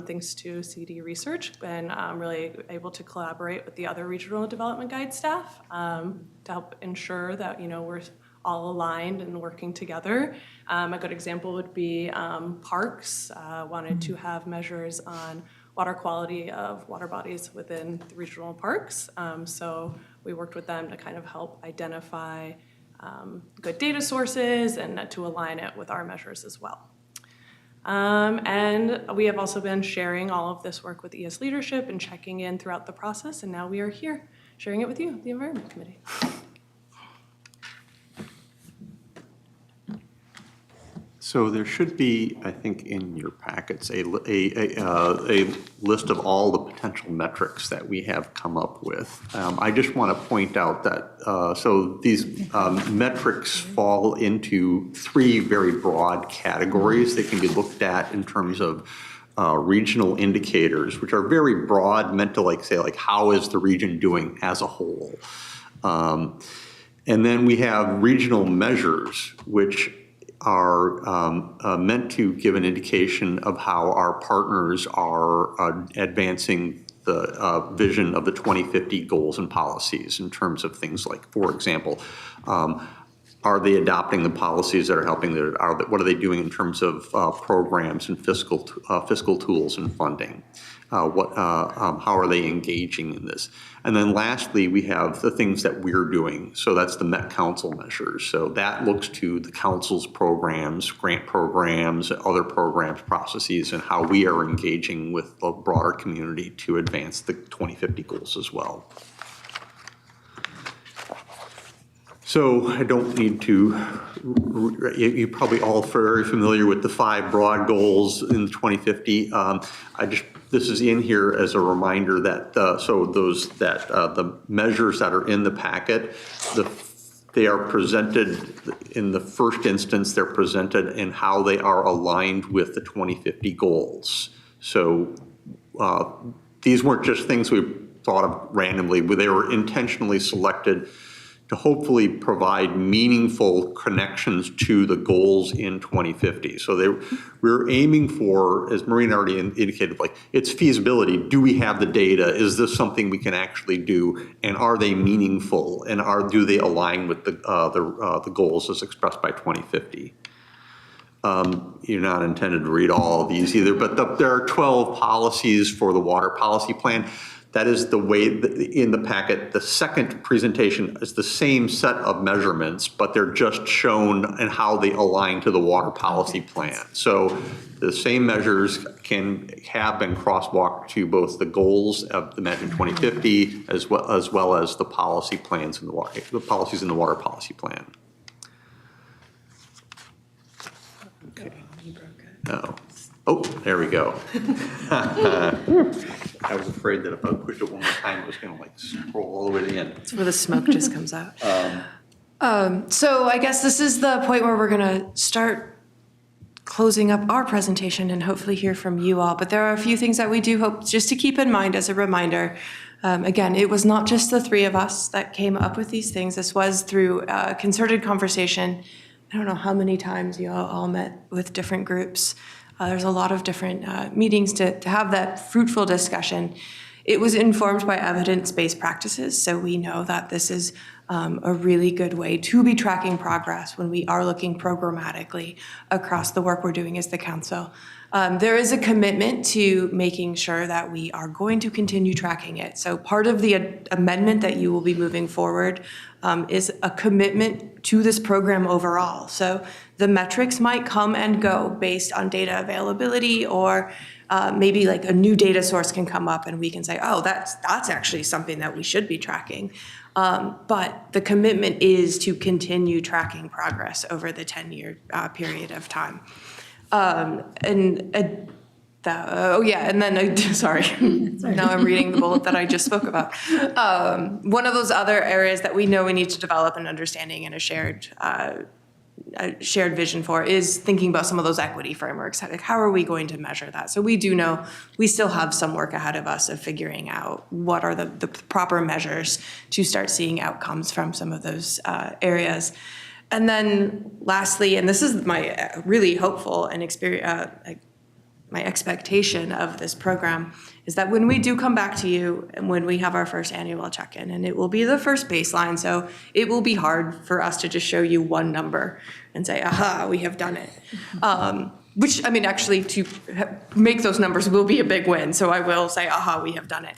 thanks to CD Research, been really able to collaborate with the other regional development guide staff to help ensure that we're all aligned and working together. A good example would be parks wanted to have measures on water quality of water bodies within the regional parks. So we worked with them to kind of help identify good data sources and to align it with our measures as well. And we have also been sharing all of this work with ES leadership and checking in throughout the process, and now we are here sharing it with you, the Environment Committee. So there should be, I think, in your packets, a list of all the potential metrics that we have come up with. I just want to point out that, so these metrics fall into three very broad categories that can be looked at in terms of regional indicators, which are very broad, meant to say how is the region doing as a whole. And then we have regional measures, which are meant to give an indication of how our partners are advancing the vision of the 2050 goals and policies in terms of things like, for example, are they adopting the policies that are helping? What are they doing in terms of programs and fiscal tools and funding? How are they engaging in this? And then lastly, we have the things that we're doing. So that's the Met Council measures. So that looks to the council's programs, grant programs, other programs, processes, and how we are engaging with the broader community to advance the 2050 goals as well. So I don't need to, you're probably all very familiar with the 5 broad goals in 2050. This is in here as a reminder that, the measures that are in the packet, they are presented in the first instance, they're presented in how they are aligned with the 2050 goals. So these weren't just things we thought of randomly, but they were intentionally selected to hopefully provide meaningful connections to the goals in 2050. So we're aiming for, as Maureen already indicated, like it's feasibility. Do we have the data? Is this something we can actually do? And are they meaningful? And do they align with the goals as expressed by 2050? You're not intended to read all of these either, but there are 12 policies for the water policy plan. That is the way in the packet. The second presentation is the same set of measurements, but they're just shown and how they align to the water policy plan. So the same measures have been crosswalked to both the goals of the Imagine 2050 as well as the policy plans in the policies in the water policy plan. Okay. Oh, there we go. I was afraid that if I pushed it one more time, it was going to like scroll all the way to the end. That's where the smoke just comes out. So I guess this is the point where we're going to start closing up our presentation and hopefully hear from you all. But there are a few things that we do hope just to keep in mind as a reminder. Again, it was not just the 3 of us that came up with these things. This was through a concerted conversation. I don't know how many times you all met with different groups. There's a lot of different meetings to have that fruitful discussion. It was informed by evidence-based practices, so we know that this is a really good way to be tracking progress when we are looking programmatically across the work we're doing as the council. There is a commitment to making sure that we are going to continue tracking it. So part of the amendment that you will be moving forward is a commitment to this program overall. So the metrics might come and go based on data availability, or maybe like a new data source can come up and we can say, oh, that's actually something that we should be tracking. But the commitment is to continue tracking progress over the 10-year period of time. And then, sorry, now I'm reading the bullet that I just spoke about. One of those other areas that we know we need to develop an understanding and a shared vision for is thinking about some of those equity frameworks. Like, how are we going to measure that? So we do know we still have some work ahead of us of figuring out what are the proper measures to start seeing outcomes from some of those areas. And then lastly, and this is my really hopeful and my expectation of this program, is that when we do come back to you and when we have our first annual check-in, and it will be the first baseline, so it will be hard for us to just show you one number and say, aha, we have done it. Which, I mean, actually to make those numbers will be a big win, so I will say, aha, we have done it.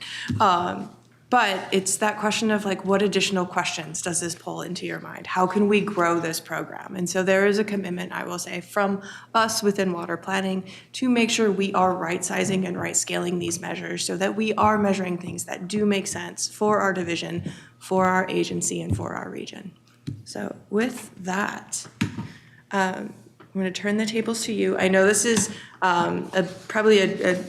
But it's that question of like, what additional questions does this pull into your mind? How can we grow this program? And so there is a commitment, I will say, from us within water planning to make sure we are right-sizing and right-scaling these measures so that we are measuring things that do make sense for our division, for our agency, and for our region. So with that, I'm going to turn the tables to you. I know this is probably a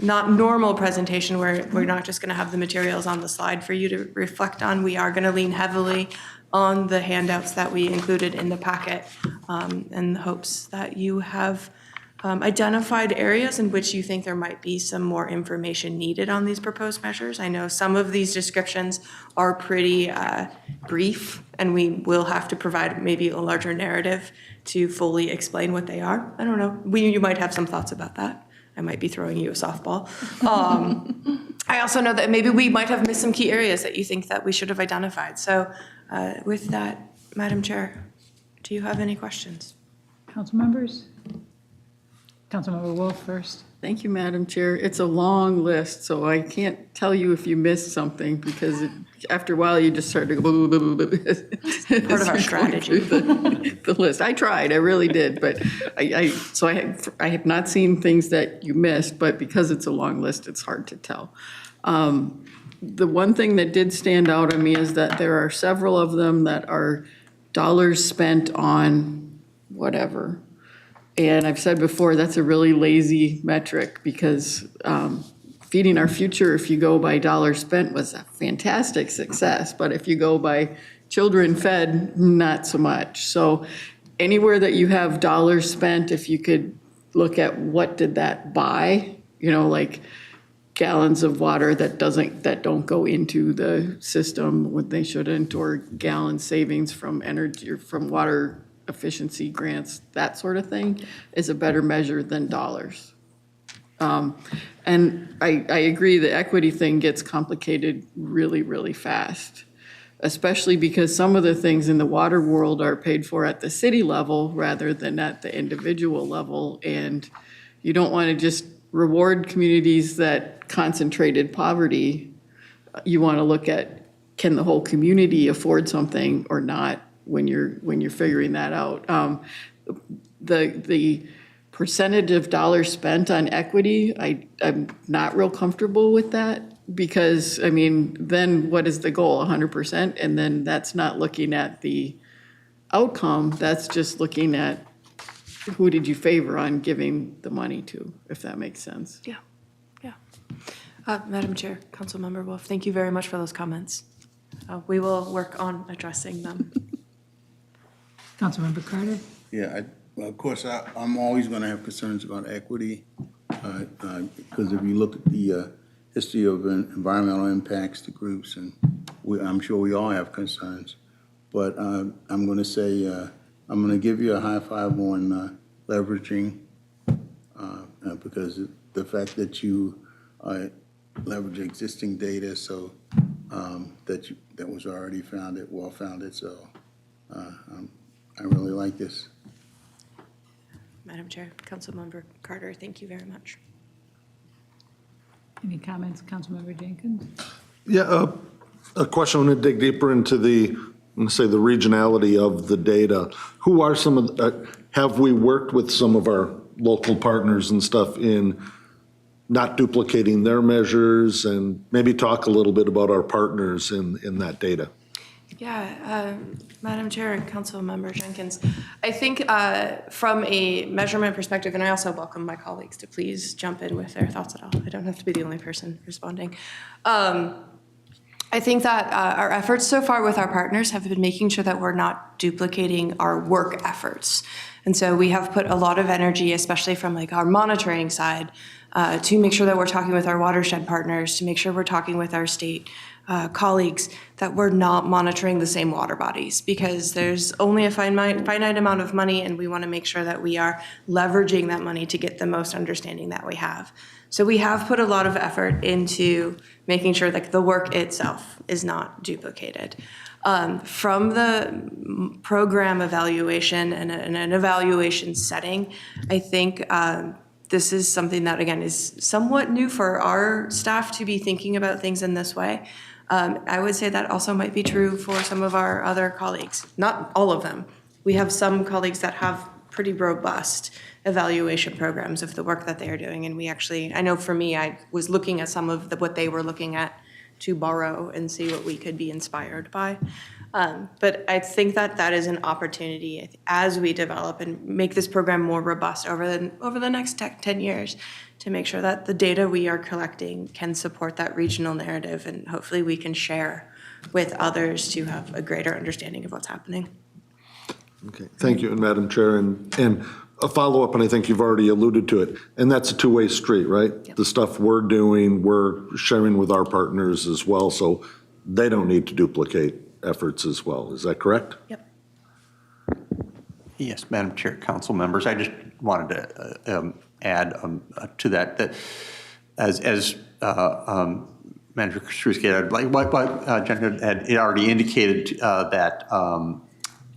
not normal presentation where we're not just going to have the materials on the slide for you to reflect on. We are going to lean heavily on the handouts that we included in the packet in the hopes that you have identified areas in which you think there might be some more information needed on these proposed measures. I know some of these descriptions are pretty brief, and we will have to provide maybe a larger narrative to fully explain what they are. I don't know. You might have some thoughts about that. I might be throwing you a softball. I also know that maybe we might have missed some key areas that you think that we should have identified. So with that, Madam Chair, do you have any questions? Council members? Councilmember Wolf first. Thank you, Madam Chair. It's a long list, so I can't tell you if you missed something because after a while you just start to go blah, blah, blah, blah, blah. Part of our strategy. The list. I tried, I really did, but I have not seen things that you missed, but because it's a long list, it's hard to tell. The one thing that did stand out on me is that there are several of them that are dollars spent on whatever. And I've said before, that's a really lazy metric because feeding our future, if you go by dollars spent, was a fantastic success. But if you go by children fed, not so much. So anywhere that you have dollars spent, if you could look at what did that buy, like gallons of water that don't go into the system when they shouldn't, or gallon savings from energy or from water efficiency grants, that sort of thing is a better measure than dollars. And I agree the equity thing gets complicated really, really fast, especially because some of the things in the water world are paid for at the city level rather than at the individual level. And you don't want to just reward communities that concentrated poverty. You want to look at, can the whole community afford something or not? When you're figuring that out. The percentage of dollars spent on equity, I'm not real comfortable with that because, then what is the goal, 100%? And then that's not looking at the outcome, that's just looking at who did you favor on giving the money to, if that makes sense. Yeah. Madam Chair, Councilmember Wolf, thank you very much for those comments. We will work on addressing them. Councilmember Carter? Yeah, of course, I'm always going to have concerns about equity because if you look at the history of environmental impacts to groups, and I'm sure we all have concerns, but I'm going to say, I'm going to give you a high five on leveraging because the fact that you leverage existing data so that was already well-founded, so I really like this. Madam Chair, Councilmember Carter, thank you very much. Any comments, Councilmember Jenkins? Yeah, a question. I want to dig deeper into the regionality of the data. Who are some of have we worked with some of our local partners and stuff in not duplicating their measures, and maybe talk a little bit about our partners in that data? Yeah, Madam Chair and Councilmember Jenkins, I think from a measurement perspective, and I also welcome my colleagues to please jump in with their thoughts at all. I don't have to be the only person responding. I think that our efforts so far with our partners have been making sure that we're not duplicating our work efforts. And so we have put a lot of energy, especially from our monitoring side, to make sure that we're talking with our watershed partners, to make sure we're talking with our state colleagues, that we're not monitoring the same water bodies, because there's only a finite amount of money, and we want to make sure that we are leveraging that money to get the most understanding that we have. So we have put a lot of effort into making sure that the work itself is not duplicated. From the program evaluation and an evaluation setting, I think this is something that, again, is somewhat new for our staff to be thinking about things in this way. I would say that also might be true for some of our other colleagues. Not all of them. We have some colleagues that have pretty robust evaluation programs of the work that they are doing. And we actually, I know for me, I was looking at some of what they were looking at to borrow and see what we could be inspired by. But I think that that is an opportunity as we develop and make this program more robust over the next 10 years to make sure that the data we are collecting can support that regional narrative, and hopefully we can share with others to have a greater understanding of what's happening. Okay, thank you, and Madam Chair, and a follow-up, and I think you've already alluded to it, and that's a two-way street, right? Yep. The stuff we're doing, we're sharing with our partners as well, so they don't need to duplicate efforts as well. Is that correct? Yep. Yes, Madam Chair, council members, I just wanted to add to that as Manager Struskay, like what Jen had already indicated, that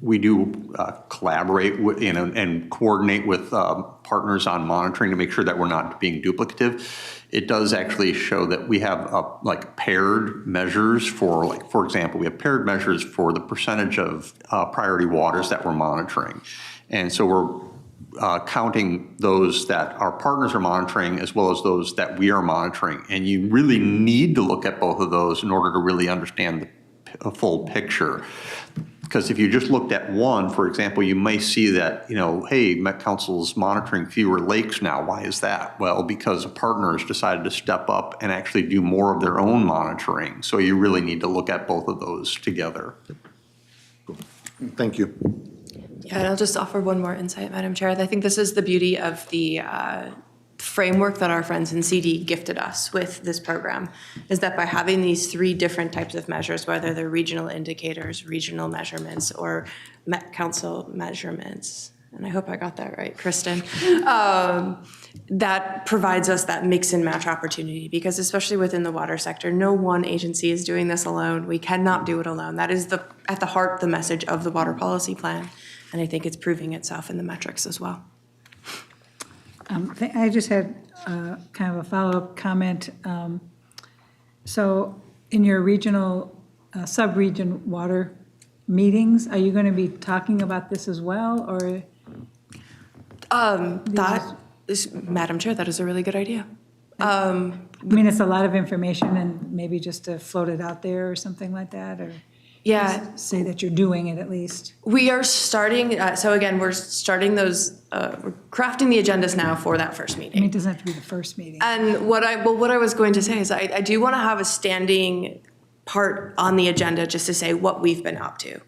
we do collaborate with, and coordinate with partners on monitoring to make sure that we're not being duplicative. It does actually show that we have like paired measures for, like, for example, we have paired measures for the percentage of priority waters that we're monitoring. And so we're counting those that our partners are monitoring as well as those that we are monitoring. And you really need to look at both of those in order to really understand the full picture. Because if you just looked at one, for example, you may see that, hey, Met Council's monitoring fewer lakes now. Why is that? Well, because partners decided to step up and actually do more of their own monitoring. So you really need to look at both of those together. Thank you. Yeah, and I'll just offer one more insight, Madam Chair. I think this is the beauty of the framework that our friends in CD gifted us with this program, is that by having these 3 different types of measures, whether they're regional indicators, regional measurements, or Met Council measurements, and I hope I got that right, Kristen, that provides us that mix and match opportunity, because especially within the water sector, no one agency is doing this alone. We cannot do it alone. That is at the heart, the message of the water policy plan, and I think it's proving itself in the metrics as well. I just had kind of a follow-up comment. So in your regional, sub-region water meetings, are you going to be talking about this as well, or? That is, Madam Chair, that is a really good idea. I mean, it's a lot of information, and maybe just to float it out there or something like that, or? Yeah. Say that you're doing it at least. We are starting, so again, we're starting those, we're crafting the agendas now for that first I mean, meeting. it doesn't have to be the first meeting. And what I was going to say is I do want to have a standing part on the agenda just to say what we've been up to.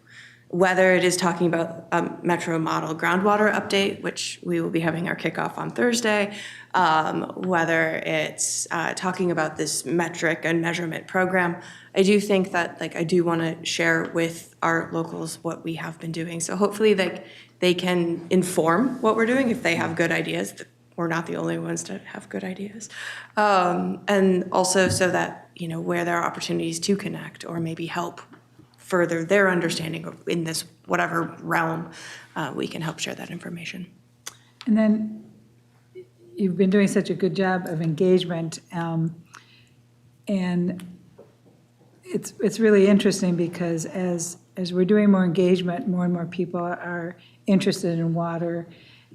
Whether it is talking about Metro Model groundwater update, which we will be having our kickoff on Thursday, whether it's talking about this metric and measurement program. I do think that, I do want to share with our locals what we have been doing. So hopefully they can inform what we're doing if they have good ideas. We're not the only ones to have good ideas. And also so that, where there are opportunities to connect or maybe help further their understanding in this whatever realm, we can help share that information. And then you've been doing such a good job of engagement, and it's really interesting because as we're doing more engagement, more and more people are interested in water,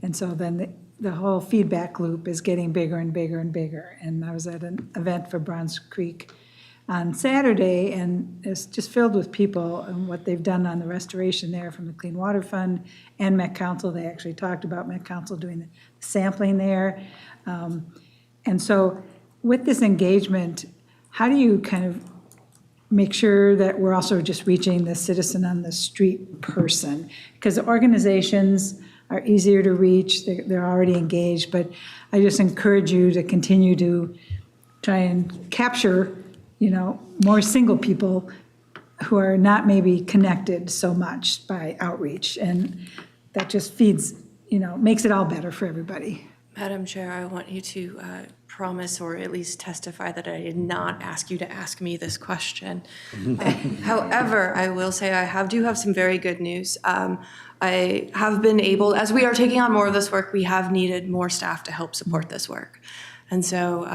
and so then the whole feedback loop is getting bigger and bigger and bigger. And I was at an event for Bronze Creek on Saturday, and it's just filled with people and what they've done on the restoration there from the Clean Water Fund and Met Council. They actually talked about Met Council doing the sampling there. And so with this engagement, how do you kind of make sure that we're also just reaching the citizen on the street person? Because organizations are easier to reach, they're already engaged, but I just encourage you to continue to try and capture more single people who are not maybe connected so much by outreach. And that just feeds, makes it all better for everybody. Madam Chair, I want you to promise or at least testify that I did not ask you to ask me this question. However, I will say I do have some very good news. I have been able, as we are taking on more of this work, we have needed more staff to help support this work. And so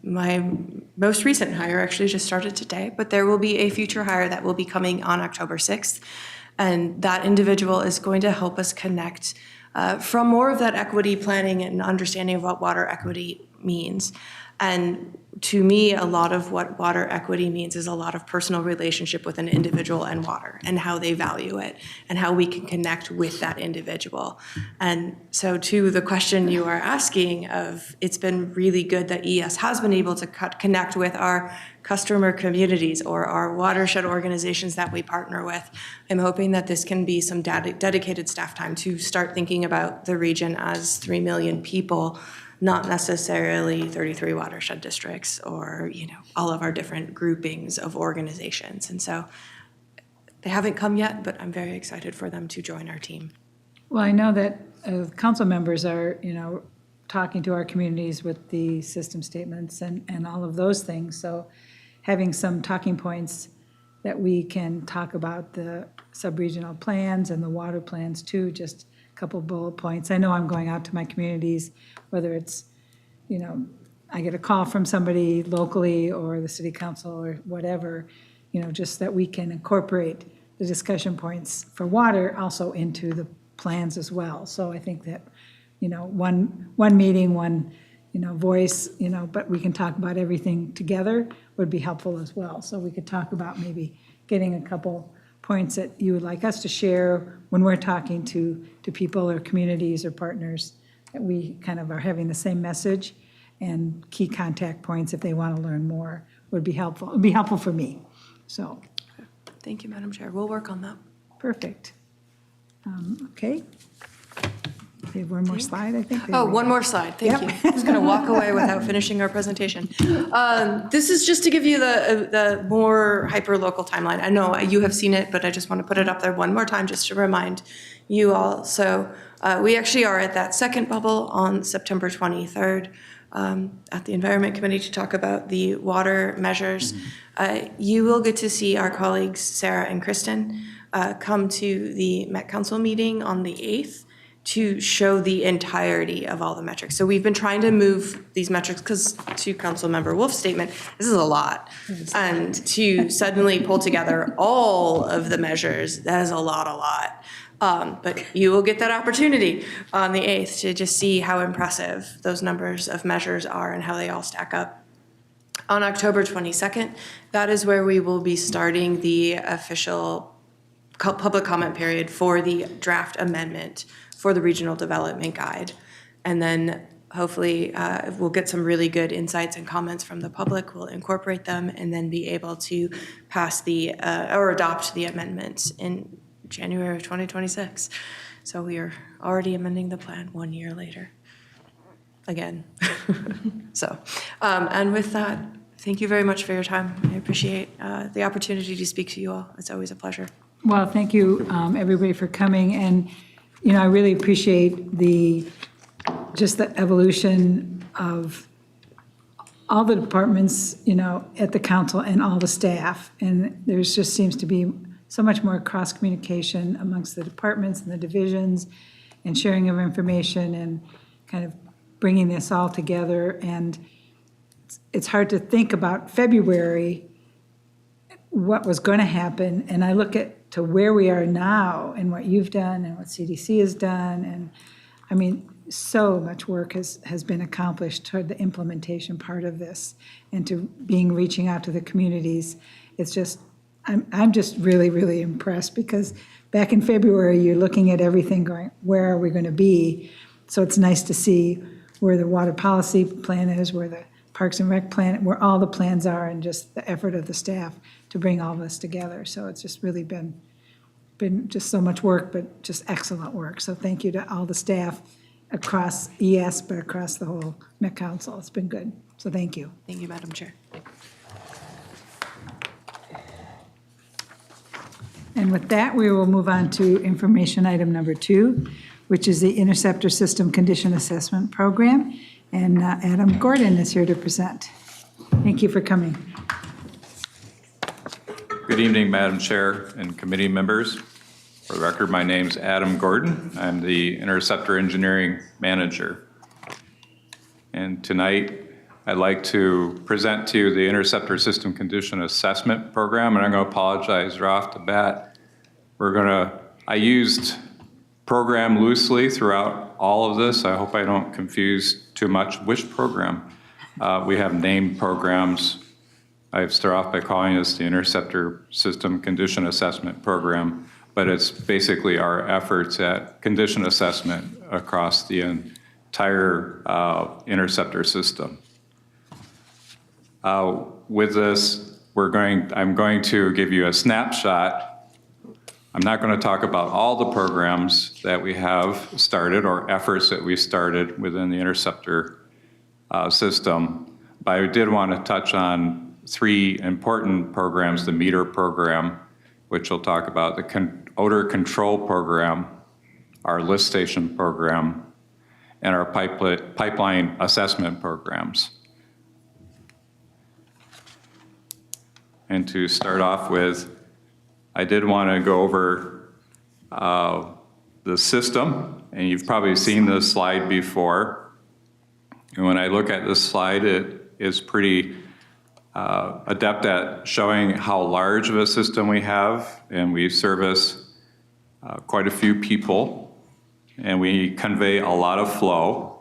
my most recent hire actually just started today, but there will be a future hire that will be coming on October 6th. And that individual is going to help us connect from more of that equity planning and understanding of what water equity means. And to me, a lot of what water equity means is a lot of personal relationship with an individual and water and how they value it and how we can connect with that individual. And so to the question you are asking of, it's been really good that ES has been able to connect with our customer communities or our watershed organizations that we partner with. I'm hoping that this can be some dedicated staff time to start thinking about the region as 3 million people, not necessarily 33 watershed districts or, all of our different groupings of organizations. And so they haven't come yet, but I'm very excited for them to join our team. Well, I know that council members are, talking to our communities with the system statements and all of those things. So having some talking points that we can talk about the sub-regional plans and the water plans too, just a couple bullet points. I know I'm going out to my communities, whether it's, you know, I get a call from somebody locally or the city council or whatever, you know, just that we can incorporate the discussion points for water also into the plans as well. So I think that, you know, one meeting, one, you know, voice, you know, but we can talk about everything together would be helpful as well. So we could talk about maybe getting a couple points that you would like us to share when we're talking to people or communities or partners, that we kind of are having the same message, and key contact points if they want to learn more would be helpful. It would be helpful for me. So, Thank you, Madam Chair. We'll work on that. perfect. Okay. We have one more slide, I think. Oh, one more slide, thank you. I was going to walk away without finishing our presentation. This is just to give you the more hyper-local timeline. I know you have seen it, but I just want to put it up there one more time just to remind you all. So we actually are at that second bubble on September 23rd at the Environment Committee to talk about the water measures. You will get to see our colleagues, Sarah and Kristen, come to the Met Council meeting on the 8th to show the entirety of all the metrics. So we've been trying to move these metrics, because to Councilmember Wolf's statement, this is a lot. And to suddenly pull together all of the measures, that is a lot. But you will get that opportunity on the 8th to just see how impressive those numbers of measures are and how they all stack up. On October 22nd, that is where we will be starting the official public comment period for the draft amendment for the Regional Development Guide. And then hopefully we'll get some really good insights and comments from the public. We'll incorporate them and then be able to pass or adopt the amendments in January of 2026. So we are already amending the plan 1 year later. Again. So, and with that, thank you very much for your time. I appreciate the opportunity to speak to you all. It's always a pleasure. Well, thank you, everybody, for coming. And, you know, I really appreciate just the evolution of all the departments, you know, at the council and all the staff. And there's just seems to be so much more cross-communication amongst the departments and the divisions and sharing of information and kind of bringing this all together. And it's hard to think about February, what was going to happen. And I look to where we are now and what you've done and what CDC has done. And I mean, so much work has been accomplished toward the implementation part of this and to reaching out to the communities. It's just, I'm just really, really impressed, because back in February, you're looking at everything going, where are we going to be? So it's nice to see where the water policy plan is, where the Parks and Rec plan, where all the plans are, and just the effort of the staff to bring all this together. So it's just really been just so much work, but just excellent work. So thank you to all the staff across ES, but across the whole Met Council. It's been good. So thank you. Thank you, Madam Chair. And with that, we will move on to information item number 2, which is the Interceptor System Condition Assessment Program. And Adam Gordon is here to present. Thank you for coming. Good evening, Madam Chair and committee members. For the record, my name's Adam Gordon. I'm the Interceptor Engineering Manager. And tonight, I'd like to present to you the Interceptor System Condition Assessment Program, and I'm going to apologize right off the bat. I used program loosely throughout all of this. I hope I don't confuse too much which program. We have named programs. I start off by calling this the Interceptor System Condition Assessment Program, but it's basically our efforts at condition assessment across the entire interceptor system. With this, I'm going to give you a snapshot. I'm not going to talk about all the programs that we have started or efforts that we started within the interceptor system, but I did want to touch on 3 important programs: the meter program, which we'll talk about, the odor control program, our lift station program, and our pipeline assessment programs. And to start off with, I did want to go over the system, and you've probably seen this slide before. And when I look at this slide, it is pretty adept at showing how large of a system we have, and we service quite a few people, and we convey a lot of flow.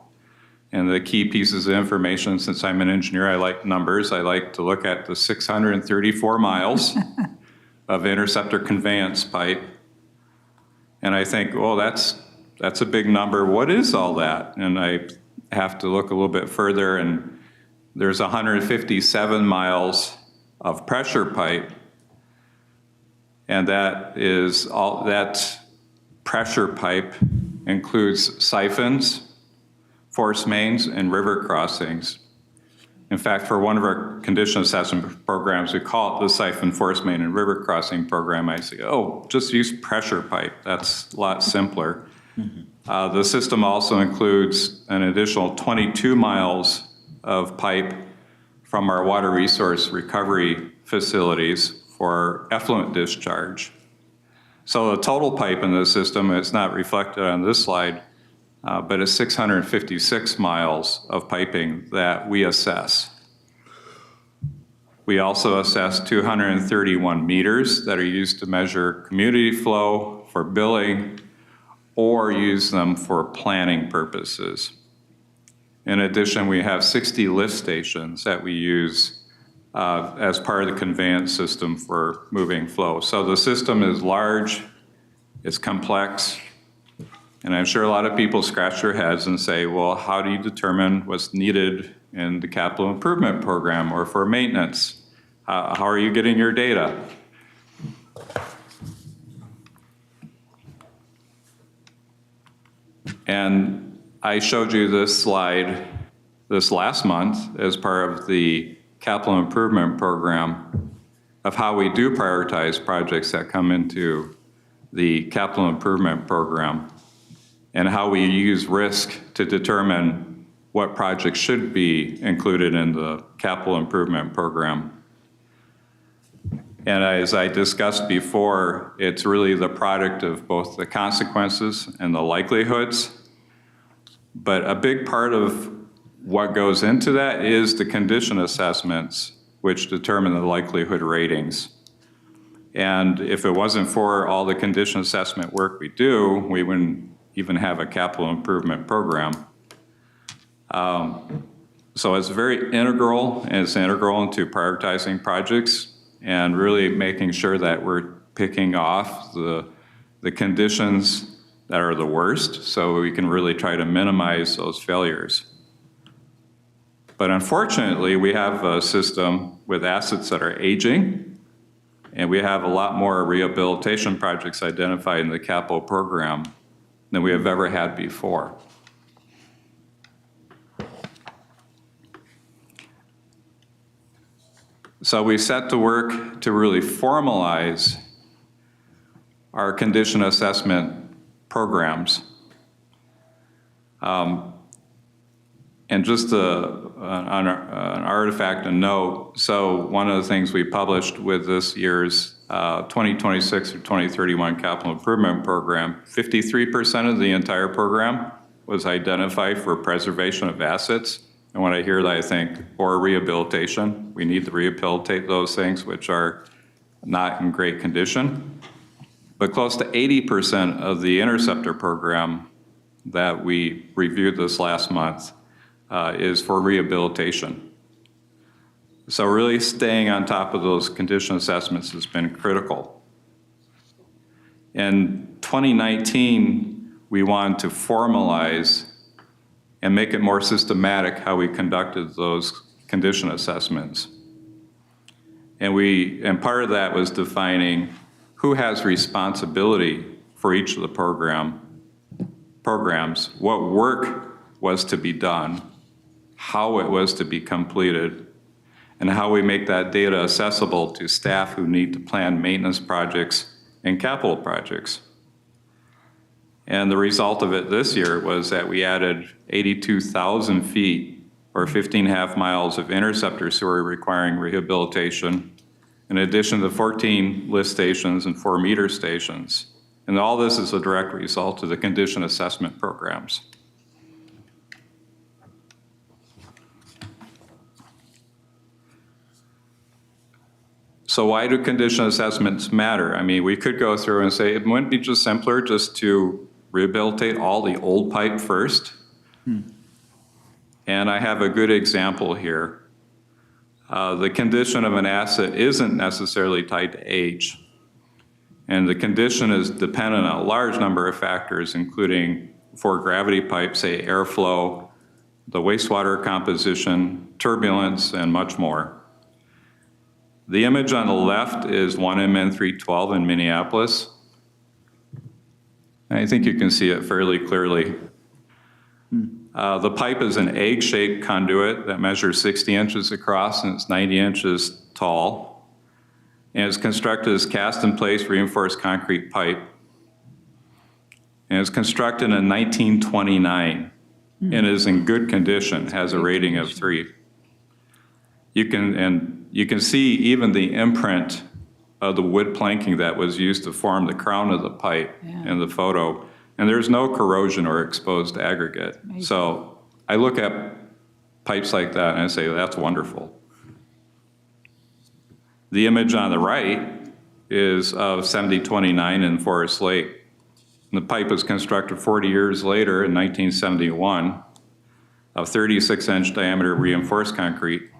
And the key pieces of information, since I'm an engineer, I like numbers. I like to look at the 634 miles of interceptor conveyance pipe. And I think, well, that's a big number. What is all that? And I have to look a little bit further, and there's 157 miles of pressure pipe. And that pressure pipe includes siphons, force mains, and river crossings. In fact, for one of our condition assessment programs, we call it the siphon, force main, and river crossing program. I say, oh, just use pressure pipe. That's a lot simpler. The system also includes an additional 22 miles of pipe from our water resource recovery facilities for effluent discharge. So the total pipe in the system is not reflected on this slide, but it's 656 miles of piping that we assess. We also assess 231 meters that are used to measure community flow for billing or use them for planning purposes. In addition, we have 60 lift stations that we use as part of the conveyance system for moving flow. So the system is large, it's complex, and I'm sure a lot of people scratch their heads and say, well, how do you determine what's needed in the capital improvement program or for maintenance? How are you getting your data? And I showed you this slide this last month as part of the capital improvement program of how we do prioritize projects that come into the capital improvement program, and how we use risk to determine what projects should be included in the capital improvement program. And as I discussed before, it's really the product of both the consequences and the likelihoods. But a big part of what goes into that is the condition assessments, which determine the likelihood ratings. And if it wasn't for all the condition assessment work we do, we wouldn't even have a capital improvement program. So it's very integral, and it's integral into prioritizing projects and really making sure that we're picking off the conditions that are the worst, so we can really try to minimize those failures. But unfortunately, we have a system with assets that are aging, and we have a lot more rehabilitation projects identified in the capital program than we have ever had before. So we set to work to really formalize our condition assessment programs. And just an artifact, a note, so one of the things we published with this year's 2026 or 2031 capital improvement program, 53% of the entire program was identified for preservation of assets. And when I hear that, I think, or rehabilitation, we need to rehabilitate those things which are not in great condition. But close to 80% of the interceptor program that we reviewed this last month is for rehabilitation. So really staying on top of those condition assessments has been critical. In 2019, we wanted to formalize and make it more systematic how we conducted those condition assessments. And part of that was defining who has responsibility for each of the programs, what work was to be done, how it was to be completed, and how we make that data accessible to staff who need to plan maintenance projects and capital projects. And the result of it this year was that we added 82,000 feet or 15.5 miles of interceptor sewer requiring rehabilitation in addition to 14 lift stations and 4 meter stations. And all this is a direct result of the condition assessment programs. So why do condition assessments matter? I mean, we could go through and say, it wouldn't be just simpler just to rehabilitate all the old pipe first? And I have a good example here. The condition of an asset isn't necessarily tied to age. And the condition is dependent on a large number of factors, including for gravity pipes, say airflow, the wastewater composition, turbulence, and much more. The image on the left is 1MN312 in Minneapolis. I think you can see it fairly clearly. The pipe is an egg-shaped conduit that measures 60 inches across and it's 90 inches tall. And it's constructed as cast-in-place reinforced concrete pipe. And it's constructed in 1929 and is in good condition, has a rating of 3. You can see even the imprint of the wood planking that was used to form the crown of the pipe in the photo. And there's no corrosion or exposed aggregate. So I look at pipes like that and I say, that's wonderful. The image on the right is of 7029 in Forest Lake. And the pipe was constructed 40 years later in 1971 of 36-inch diameter reinforced concrete.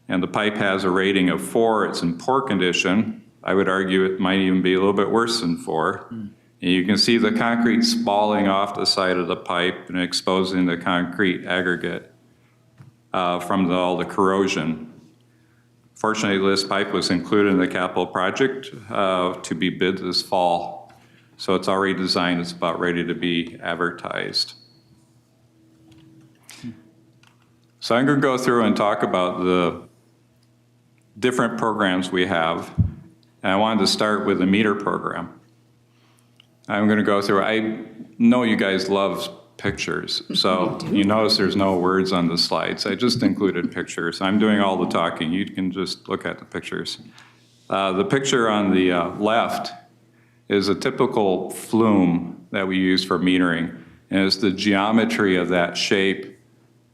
And the pipe has a rating of 4. It's in poor condition. I would argue it might even be a little bit worse than 4. And you can see the concrete spalling off the side of the pipe and exposing the concrete aggregate from all the corrosion. Fortunately, this pipe was included in the capital project to be bid this fall. So it's already designed, it's about ready to be advertised. So I'm going to go through and talk about the different programs we have. And I wanted to start with the meter program. I'm going to go through, I know you guys love pictures, so you notice there's no words on the slides. I just included pictures. I'm doing all the talking. You can just look at the pictures. The picture on the left is a typical flume that we use for metering. And it's the geometry of that shape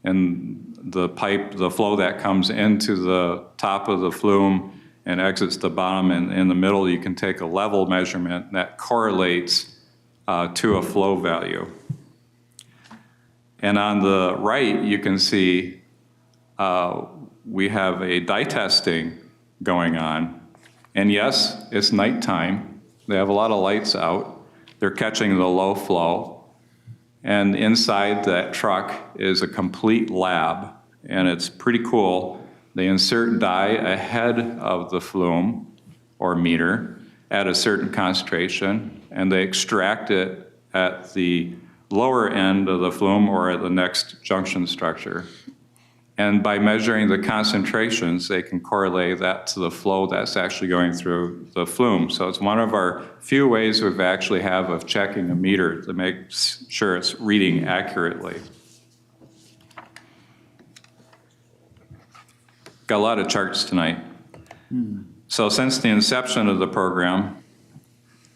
and the pipe, the flow that comes into the top of the flume and exits the bottom. And in the middle, you can take a level measurement that correlates to a flow value. And on the right, you can see we have a dye testing going on. And yes, it's nighttime. They have a lot of lights out. They're catching the low flow. And inside that truck is a complete lab, and it's pretty cool. They insert dye ahead of the flume or meter at a certain concentration, and they extract it at the lower end of the flume or at the next junction structure. And by measuring the concentrations, they can correlate that to the flow that's actually going through the flume. So it's one of our few ways we actually have of checking a meter to make sure it's reading accurately. Got a lot of charts tonight. So since the inception of the program,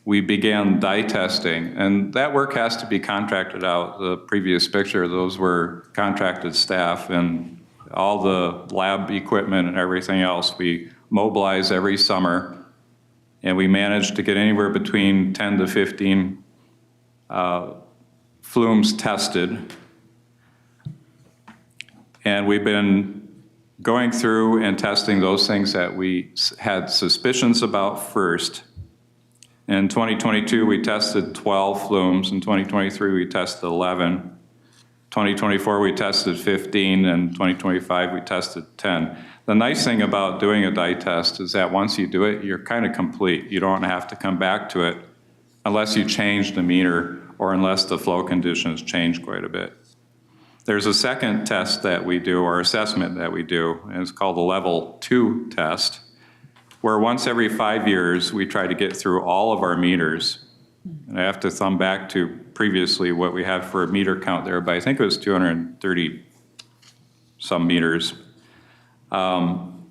we began dye testing, and that work has to be contracted out. The previous picture, those were contracted staff, and all the lab equipment and everything else, we mobilize every summer, and we manage to get anywhere between 10 to 15 flumes tested. And we've been going through and testing those things that we had suspicions about first. In 2022, we tested 12 flumes. In 2023, we tested 11. 2024, we tested 15, and 2025, we tested 10. The nice thing about doing a dye test is that once you do it, you're kind of complete. You don't have to come back to it unless you change the meter or unless the flow conditions change quite a bit. There's a second test that we do, or assessment that we do, and it's called the Level 2 test, where once every 5 years, we try to get through all of our meters. And I have to thumb back to previously what we had for a meter count there, but I think it was 230 some meters. And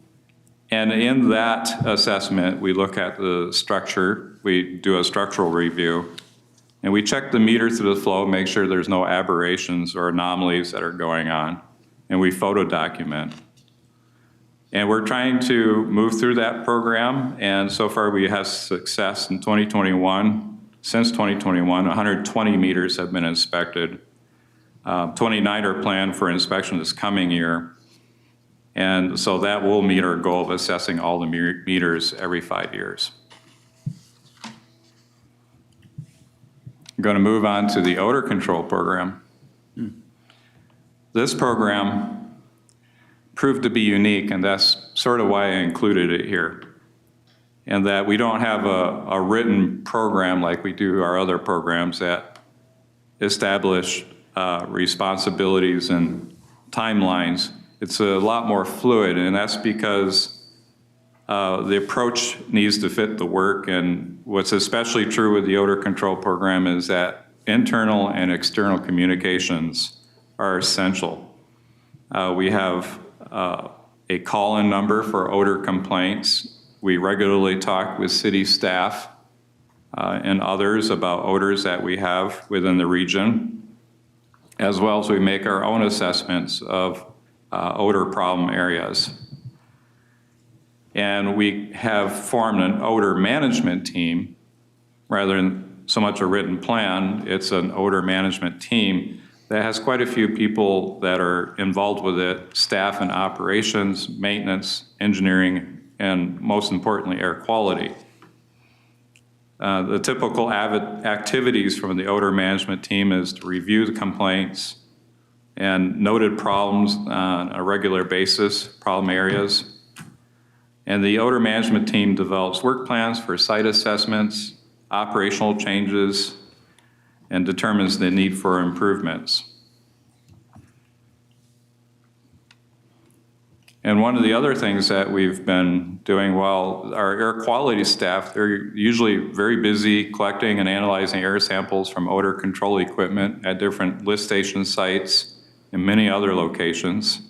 And in that assessment, we look at the structure, we do a structural review, and we check the meter through the flow, make sure there's no aberrations or anomalies that are going on, and we photo document. And we're trying to move through that program, and so far we have success in 2021. Since 2021, 120 meters have been inspected. 29 are planned for inspection this coming year. And so that will meet our goal of assessing all the meters every 5 years. I'm going to move on to the odor control program. This program proved to be unique, and that's sort of why I included it here. And that we don't have a written program like we do our other programs that establish responsibilities and timelines. It's a lot more fluid, and that's because the approach needs to fit the work. And what's especially true with the odor control program is that internal and external communications are essential. We have a call-in number for odor complaints. We regularly talk with city staff and others about odors that we have within the region, as well as we make our own assessments of odor problem areas. And we have formed an odor management team. Rather than so much a written plan, it's an odor management team that has quite a few people that are involved with it: staff and operations, maintenance, engineering, and most importantly, air quality. The typical activities from the odor management team is to review the complaints and noted problems on a regular basis, problem areas. And the odor management team develops work plans for site assessments, operational changes, and determines the need for improvements. And one of the other things that we've been doing, while our air quality staff, they're usually very busy collecting and analyzing air samples from odor control equipment at different lift station sites and many other locations.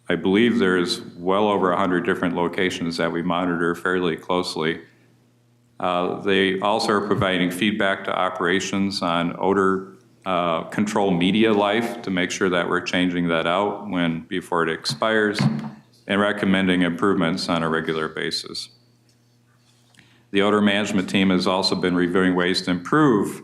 I believe there's well over 100 different locations that we monitor fairly closely. They also are providing feedback to operations on odor control media life to make sure that we're changing that out before it expires, and recommending improvements on a regular basis. The odor management team has also been reviewing ways to improve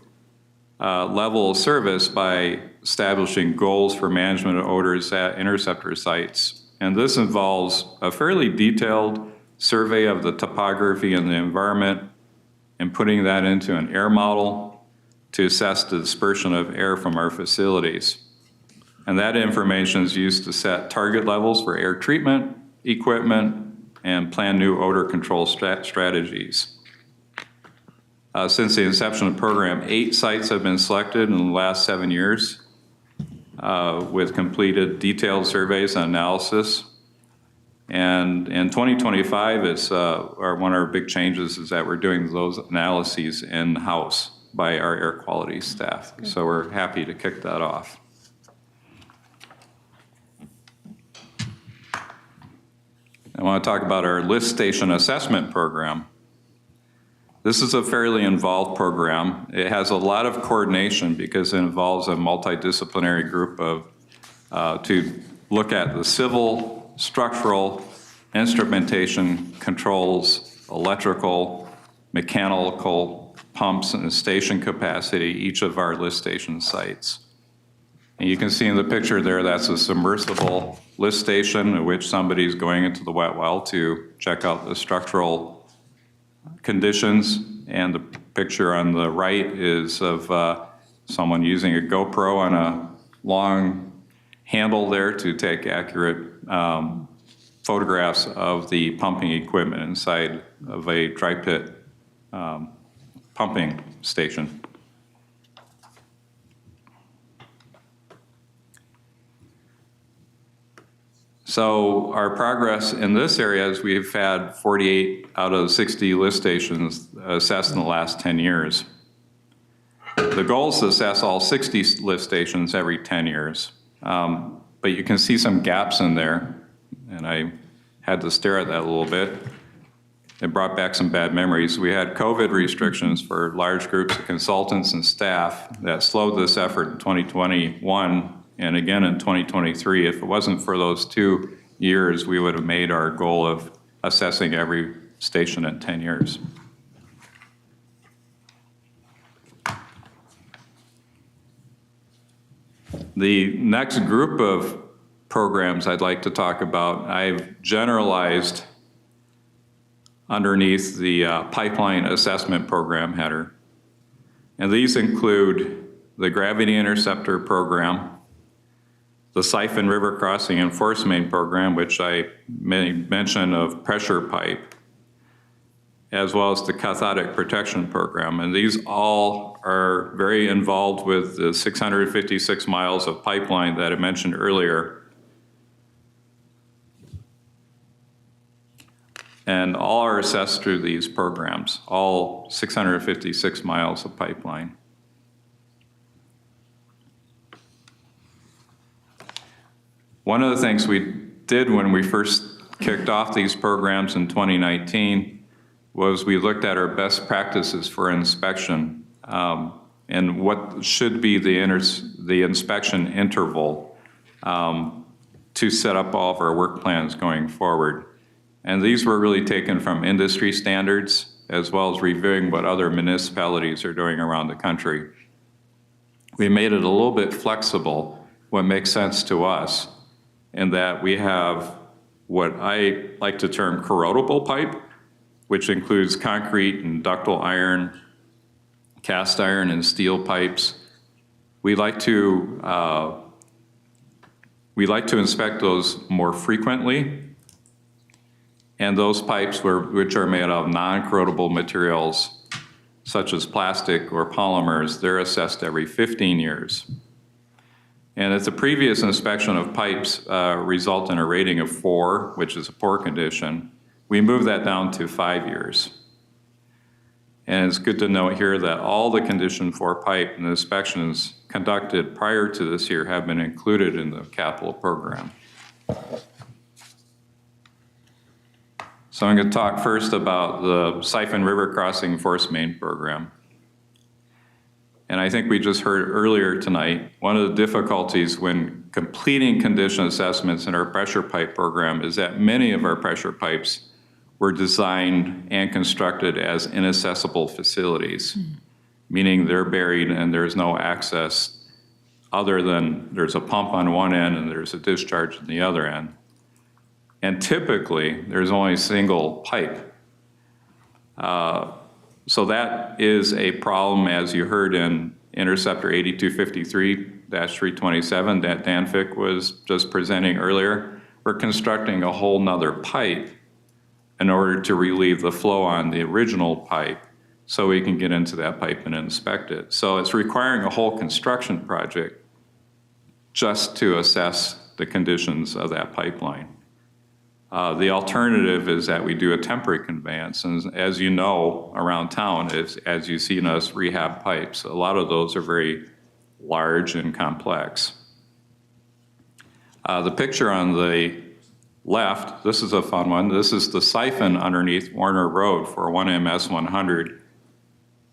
level of service by establishing goals for management of odors at interceptor sites. And this involves a fairly detailed survey of the topography and the environment and putting that into an air model to assess the dispersion of air from our facilities. And that information is used to set target levels for air treatment, equipment, and plan new odor control strategies. Since the inception of the program, 8 sites have been selected in the last 7 years with completed detailed surveys and analysis. And in 2025, one of our big changes is that we're doing those analyses in-house by our air quality staff. So we're happy to kick that off. I want to talk about our lift station assessment program. This is a fairly involved program. It has a lot of coordination because it involves a multidisciplinary group to look at the civil, structural, instrumentation, controls, electrical, mechanical, pumps, and station capacity, each of our lift station sites. And you can see in the picture there, that's a submersible lift station in which somebody's going into the wet well to check out the structural conditions. And the picture on the right is of someone using a GoPro on a long handle there to take accurate photographs of the pumping equipment inside of a dry pit pumping station. So our progress in this area is we've had 48 out of 60 lift stations assessed in the last 10 years. The goal is to assess all 60 lift stations every 10 years. But you can see some gaps in there, and I had to stare at that a little bit. It brought back some bad memories. We had COVID restrictions for large groups of consultants and staff that slowed this effort in 2021 and again in 2023. If it wasn't for those 2 years, we would have made our goal of assessing every station in 10 years. The next group of programs I'd like to talk about, I've generalized underneath the pipeline assessment program header. And these include the gravity interceptor program, the siphon river crossing and force main program, which I made mention of pressure pipe, as well as the cathodic protection program. And these all are very involved with the 656 miles of pipeline that I mentioned earlier. And all are assessed through these programs, all 656 miles of pipeline. One of the things we did when we first kicked off these programs in 2019 was we looked at our best practices for inspection and what should be the inspection interval to set up all of our work plans going forward. And these were really taken from industry standards as well as reviewing what other municipalities are doing around the country. We made it a little bit flexible, what makes sense to us, in that we have what I like to term corrodable pipe, which includes concrete and ductile iron, cast iron and steel pipes. We like to inspect those more frequently. And those pipes which are made of non-corrodable materials, such as plastic or polymers, they're assessed every 15 years. And if the previous inspection of pipes result in a rating of 4, which is a poor condition, we move that down to 5 years. And it's good to note here that all the condition 4 pipe and the inspections conducted prior to this year have been included in the capital program. So I'm going to talk first about the Siphon River Crossing Force Main program. And I think we just heard earlier tonight, one of the difficulties when completing condition assessments in our pressure pipe program is that many of our pressure pipes were designed and constructed as inaccessible facilities, meaning they're buried and there's no access other than there's a pump on one end and there's a discharge on the other end. And typically, there's only a single pipe. So that is a problem, as you heard in Interceptor 8253-327 that Dan Fick was just presenting earlier. We're constructing a whole nother pipe in order to relieve the flow on the original pipe so we can get into that pipe and inspect it. So it's requiring a whole construction project just to assess the conditions of that pipeline. The alternative is that we do a temporary conveyance, and as you know, around town, as you've seen us rehab pipes, a lot of those are very large and complex. The picture on the left, this is a fun one. This is the siphon underneath Warner Road for 1MS 100.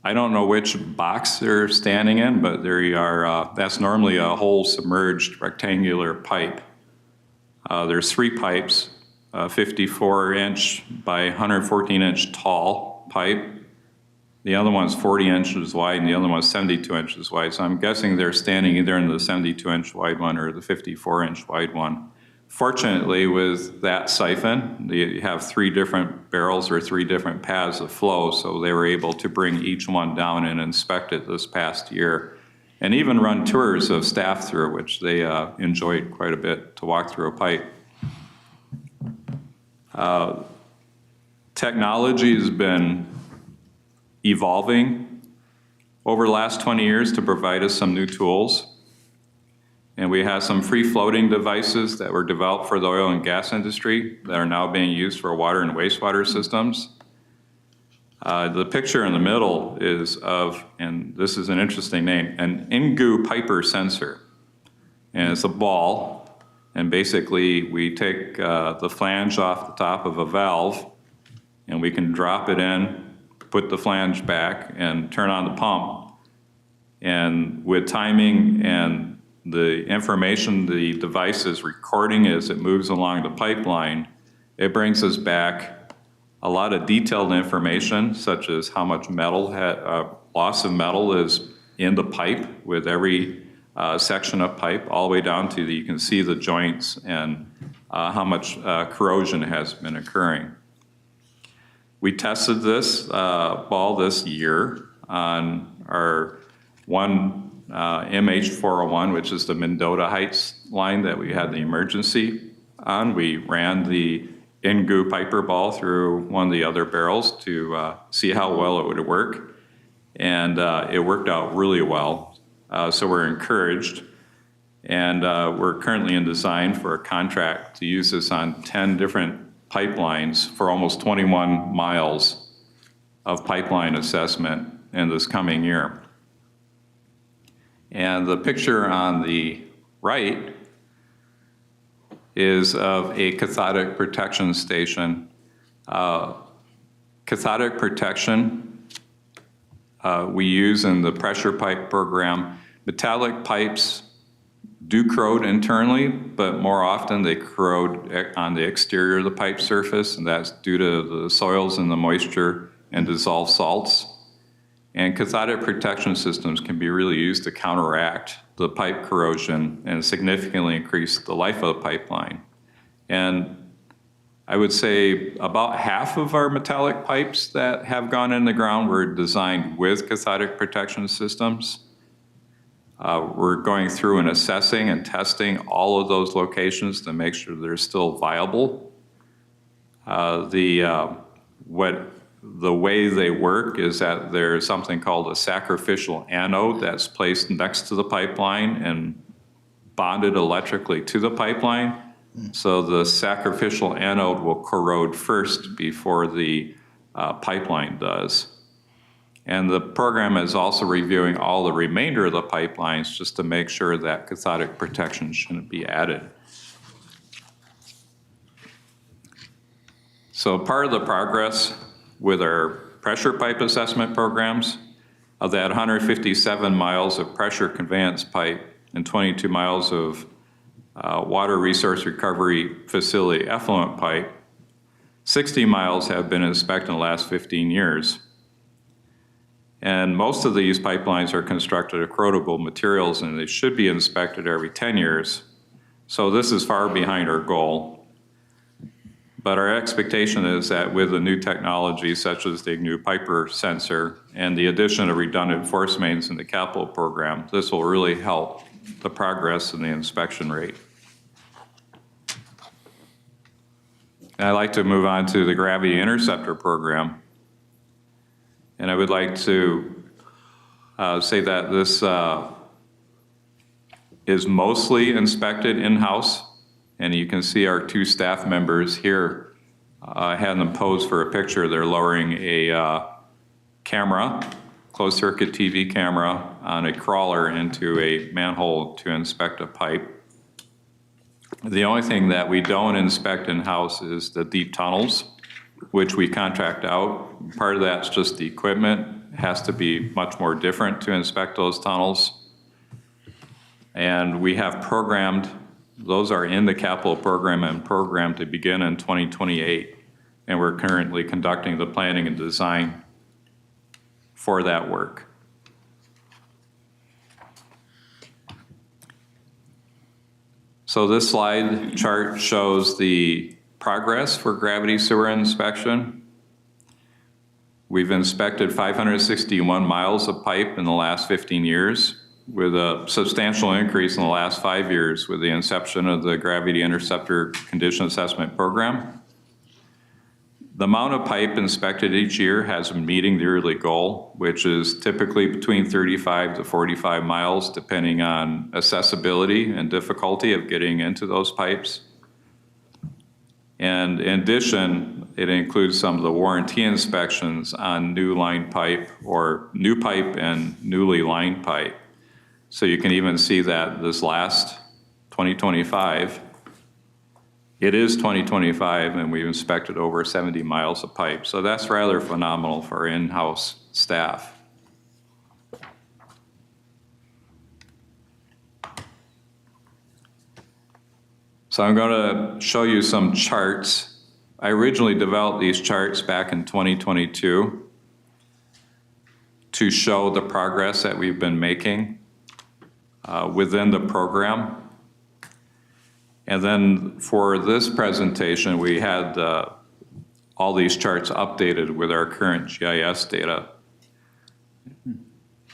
I don't know which box they're standing in, but they are. That's normally a whole submerged rectangular pipe. There's 3 pipes. 54-inch by 114-inch tall pipe. The other one's 40 inches wide and the other one's 72 inches wide. So I'm guessing they're standing either in the 72-inch wide one or the 54-inch wide one. Fortunately, with that siphon, you have 3 different barrels or 3 different paths of flow, so they were able to bring each one down and inspect it this past year, and even run tours of staff through, which they enjoyed quite a bit to walk through a pipe. Technology has been evolving over the last 20 years to provide us some new tools. And we have some free-floating devices that were developed for the oil and gas industry that are now being used for water and wastewater systems. The picture in the middle is of, and this is an interesting name, an Ingu Piper sensor. And it's a ball And basically, we take the flange off the top of a valve, and we can drop it in, put the flange back, and turn on the pump. And with timing and the information the device is recording as it moves along the pipeline, it brings us back a lot of detailed information, such as how much metal, loss of metal is in the pipe with every section of pipe, all the way down to you can see the joints and how much corrosion has been occurring. We tested this ball this year on our one MH401, which is the Mendota Heights line that we had the emergency on. We ran the INGU Piper ball through one of the other barrels to see how well it would work. And it worked out really well. So we're encouraged. And we're currently in design for a contract to use this on 10 different pipelines for almost 21 miles of pipeline assessment in this coming year. And the picture on the right is of a cathodic protection station. Cathodic protection we use in the pressure pipe program. Metallic pipes do corrode internally, but more often they corrode on the exterior of the pipe surface, and that's due to the soils and the moisture and dissolved salts. And cathodic protection systems can be really used to counteract the pipe corrosion and significantly increase the life of the pipeline. And I would say about half of our metallic pipes that have gone in the ground were designed with cathodic protection systems. We're going through and assessing and testing all of those locations to make sure they're still viable. The way they work is that there's something called a sacrificial anode that's placed next to the pipeline and bonded electrically to the pipeline. So the sacrificial anode will corrode first before the pipeline does. And the program is also reviewing all the remainder of the pipelines just to make sure that cathodic protection shouldn't be added. So part of the progress with our pressure pipe assessment programs, of that 157 miles of pressure conveyance pipe and 22 miles of water resource recovery facility effluent pipe, 60 miles have been inspected in the last 15 years. And most of these pipelines are constructed of corrodable materials, and they should be inspected every 10 years. So this is far behind our goal. But our expectation is that with the new technology, such as the new Piper sensor and the addition of redundant force mains in the capital program, this will really help the progress in the inspection rate. And I'd like to move on to the gravity interceptor program. And I would like to say that this is mostly inspected in-house. And you can see our two staff members here. I had them pose for a picture. They're lowering a camera, closed circuit TV camera, on a crawler into a manhole to inspect a pipe. The only thing that we don't inspect in-house is the deep tunnels, which we contract out. Part of that's just the equipment. It has to be much more different to inspect those tunnels. And we have programmed, those are in the capital program and programmed to begin in 2028. And we're currently conducting the planning and design for that work. So this slide chart shows the progress for gravity sewer inspection. We've inspected 561 miles of pipe in the last 15 years, with a substantial increase in the last 5 years with the inception of the Gravity Interceptor Condition Assessment Program. The amount of pipe inspected each year has been meeting the yearly goal, which is typically between 35 to 45 miles, depending on accessibility and difficulty of getting into those pipes. And in addition, it includes some of the warranty inspections on new line pipe or new pipe and newly lined pipe. So you can even see that this last 2025, It is 2025, and we've inspected over 70 miles of pipe. So that's rather phenomenal for our in-house staff. So I'm going to show you some charts. I originally developed these charts back in 2022 to show the progress that we've been making within the program. And then for this presentation, we had all these charts updated with our current GIS data.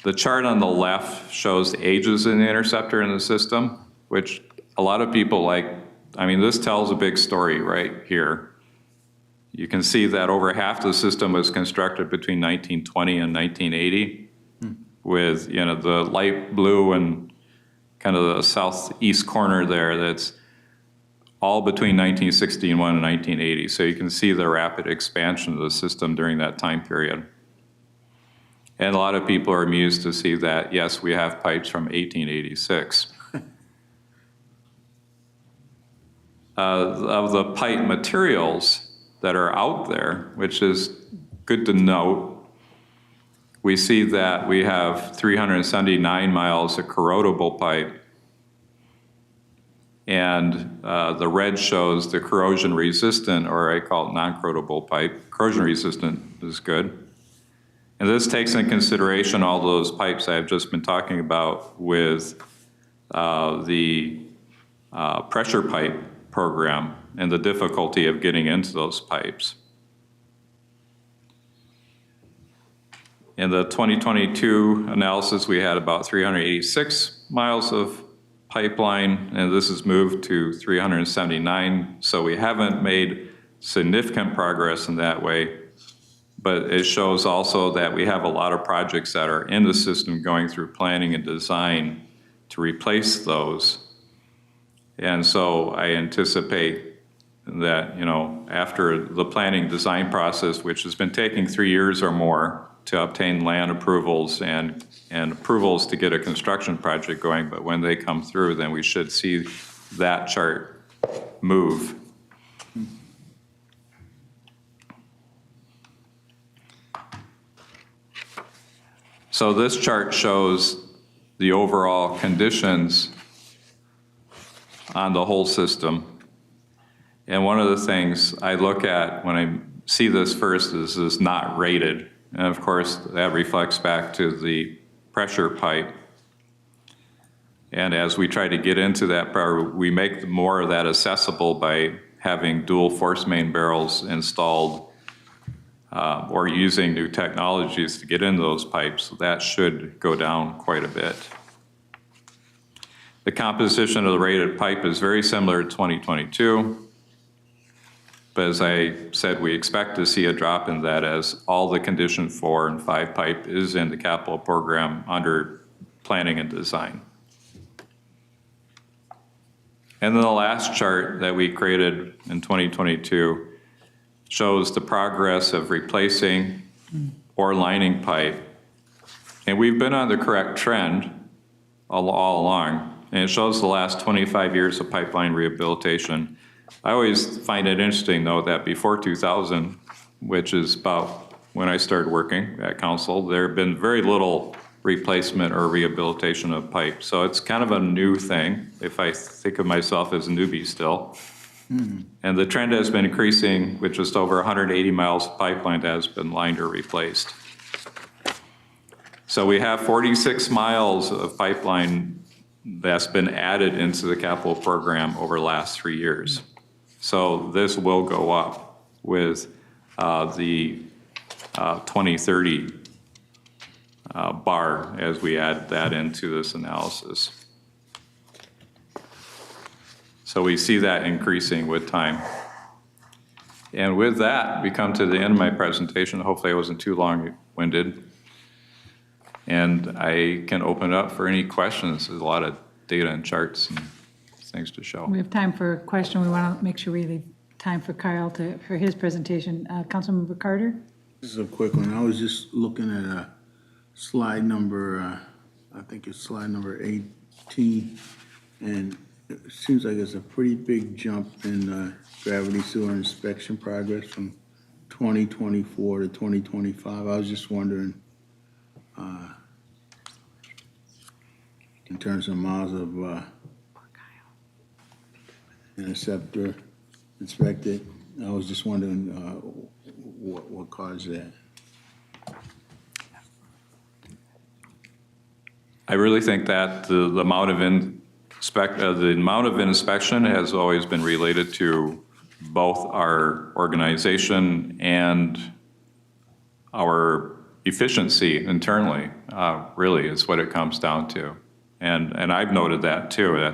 The chart on the left shows the ages in the interceptor in the system, which a lot of people like. I mean, this tells a big story right here. You can see that over half the system was constructed between 1920 and 1980, with the light blue and kind of the southeast corner there that's all between 1961 and 1980. So you can see the rapid expansion of the system during that time period. And a lot of people are amused to see that, yes, we have pipes from 1886. Of the pipe materials that are out there, which is good to note, we see that we have 379 miles of corrodable pipe, and the red shows the corrosion resistant, or I call it non-corrodable pipe. Corrosion resistant is good. And this takes into consideration all those pipes I've just been talking about with the pressure pipe program and the difficulty of getting into those pipes. In the 2022 analysis, we had about 386 miles of pipeline, and this has moved to 379. So we haven't made significant progress in that way, but it shows also that we have a lot of projects that are in the system going through planning and design to replace those. And so I anticipate that, after the planning design process, which has been taking 3 years or more to obtain land approvals and approvals to get a construction project going, but when they come through, then we should see that chart move. So this chart shows the overall conditions on the whole system. And one of the things I look at when I see this first is not rated. And of course, that reflects back to the pressure pipe. And as we try to get into that, we make more of that accessible by having dual force main barrels installed or using new technologies to get into those pipes. That should go down quite a bit. The composition of the rated pipe is very similar to 2022. But as I said, we expect to see a drop in that as all the condition 4 and 5 pipe is in the capital program under planning and design. And then the last chart that we created in 2022 shows the progress of replacing or lining pipe. And we've been on the correct trend all along. And it shows the last 25 years of pipeline rehabilitation. I always find it interesting, though, that before 2000, which is about when I started working at council, there have been very little replacement or rehabilitation of pipe. So it's kind of a new thing, if I think of myself as a newbie still. And the trend has been increasing with just over 180 miles of pipeline that has been lined or replaced. So we have 46 miles of pipeline that's been added into the capital program over the last 3 years. So this will go up with the 2030 bar as we add that into this analysis. So we see that increasing with time. And with that, we come to the end of my presentation. Hopefully I wasn't too long-winded. And I can open it up for any questions. There's a lot of data and charts and things to show. We have time for a question. We want to make sure we leave time for Kyle for his presentation. Councilmember Carter? This is a quick one. I was just looking at slide number, I think it's slide number 18, and It seems like it's a pretty big jump in gravity sewer inspection progress from 2024 to 2025. I was just wondering, in terms of miles of interceptor inspected, I was just wondering what caused that. I really think that the amount of inspection has always been related to both our organization and our efficiency internally, really is what it comes down to. And I've noted that too.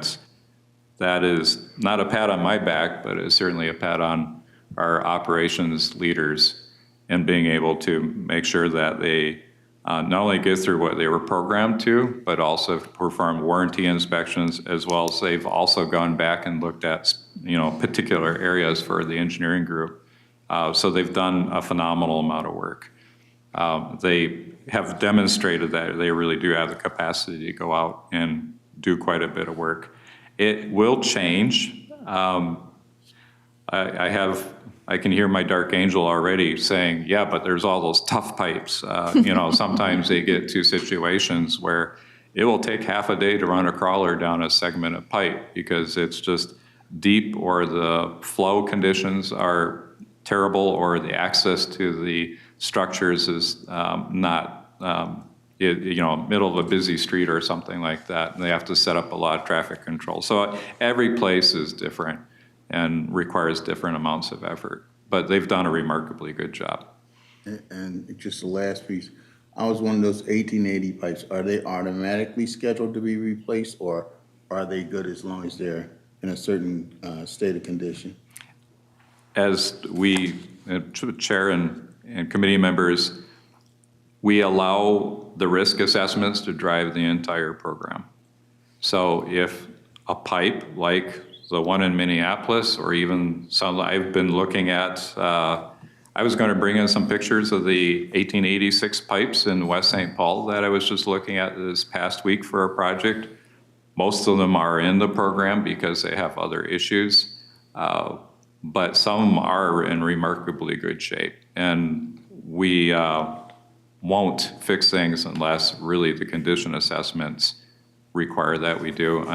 That is not a pat on my back, but it's certainly a pat on our operations leaders in being able to make sure that they not only get through what they were programmed to, but also perform warranty inspections, as well as they've also gone back and looked at, particular areas for the engineering group. So they've done a phenomenal amount of work. They have demonstrated that they really do have the capacity to go out and do quite a bit of work. It will change. I can hear my dark angel already saying, yeah, but there's all those tough pipes. Sometimes they get to situations where it will take half a day to run a crawler down a segment of pipe because it's just deep, or the flow conditions are terrible, or the access to the structures is not, middle of a busy street or something like that. And they have to set up a lot of traffic control. So every place is different and requires different amounts of effort. But they've done a remarkably good job. And just the last piece, I was one of those 1880 pipes. Are they automatically scheduled to be replaced, or are they good as long as they're in a certain state of condition? As we, Chair and committee members, we allow the risk assessments to drive the entire program. So if a pipe like the one in Minneapolis, or even some I've been looking at, I was going to bring in some pictures of the 1886 pipes in West St. Paul that I was just looking at this past week for a project. Most of them are in the program because they have other issues, but some are in remarkably good shape. And we won't fix things unless really the condition assessments require that we do,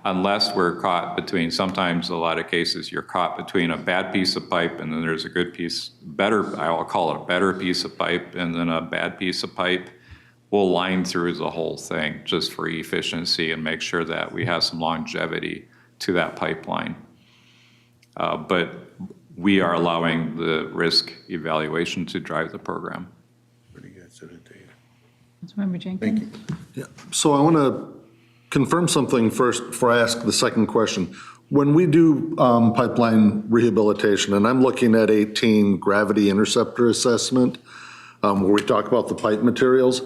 unless we're caught between, sometimes a lot of cases, you're caught between a bad piece of pipe and then there's a good piece, better, I'll call it a better piece of pipe, and then a bad piece of pipe. We'll line through the whole thing just for efficiency and make sure that we have some longevity to that pipeline. But we are allowing the risk evaluation to drive the program. Pretty good set of data. Councilmember Jenkins? Thank you. Yeah. So I want to confirm something first before I ask the second question. When we do pipeline rehabilitation, and I'm looking at 18 gravity interceptor assessment, where we talk about the pipe materials,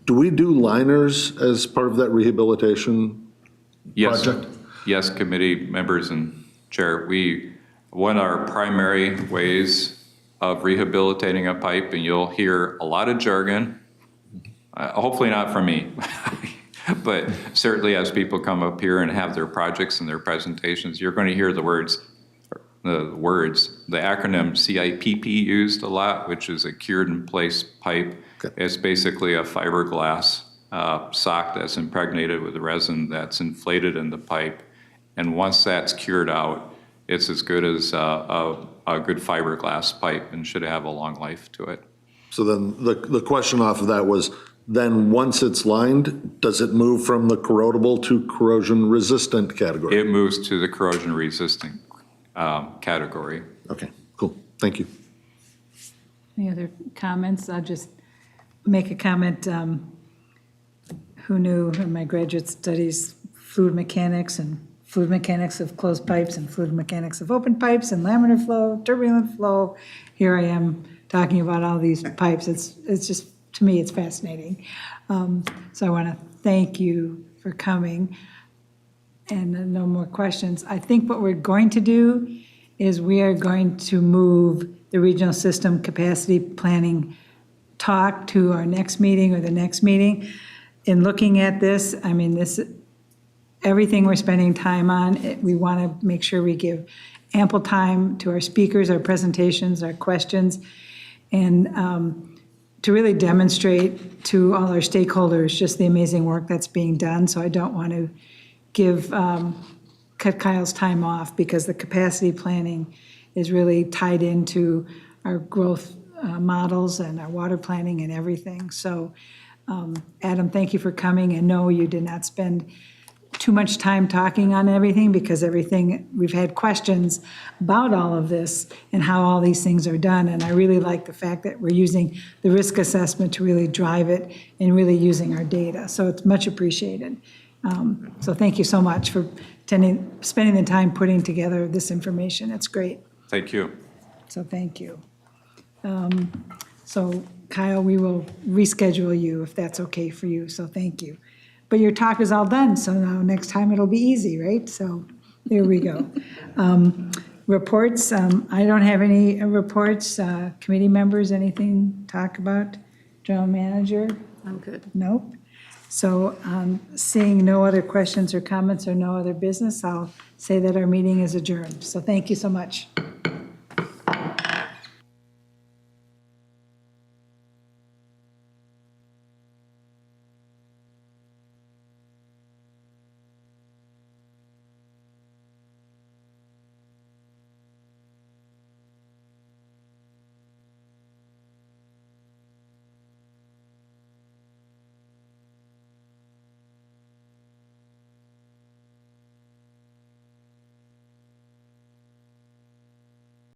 do we do liners as part of that rehabilitation project? Yes, committee members and chair, one of our primary ways of rehabilitating a pipe, and you'll hear a lot of jargon, hopefully not from me, but certainly as people come up here and have their projects and their presentations, you're going to hear the acronym CIPP used a lot, which is a cured in place pipe. Okay. It's basically a fiberglass sock that's impregnated with resin that's inflated in the pipe. And once that's cured out, it's as good as a good fiberglass pipe and should have a long life to it. So then the question off of that was, then once it's lined, does it move from the corrodable to corrosion resistant category? It moves to the corrosion resistant category. Okay, cool. Thank you. Any other comments? I'll just make a comment. Who knew in my graduate studies fluid mechanics of closed pipes and fluid mechanics of open pipes and laminar flow, turbulent flow. Here I am talking about all these pipes. It's just, to me, it's fascinating. So I want to thank you for coming. And no more questions. I think what we're going to do is we are going to move the regional system capacity planning talk to our next meeting or the next meeting. In looking at this, I mean, everything we're spending time on. We want to make sure we give ample time to our speakers, our presentations, our questions, and to really demonstrate to all our stakeholders just the amazing work that's being done. So I don't want to cut Kyle's time off, because the capacity planning is really tied into our growth models and our water planning and everything. So Adam, thank you for coming, and no, you did not spend too much time talking on everything, because we've had questions about all of this and how all these things are done. And I really like the fact that we're using the risk assessment to really drive it and really using our data. So it's much appreciated. So thank you so much for spending the time putting together this information. It's great. Thank you. So thank you. So Kyle, we will reschedule you if that's okay for you. So thank you. But your talk is all done, so now next time it'll be easy, right? So there we go. Reports, I don't have any reports. Committee members, anything to talk about? General manager? I'm good. Nope. So seeing no other questions or comments or no other business, I'll say that our meeting is adjourned. So thank you so much.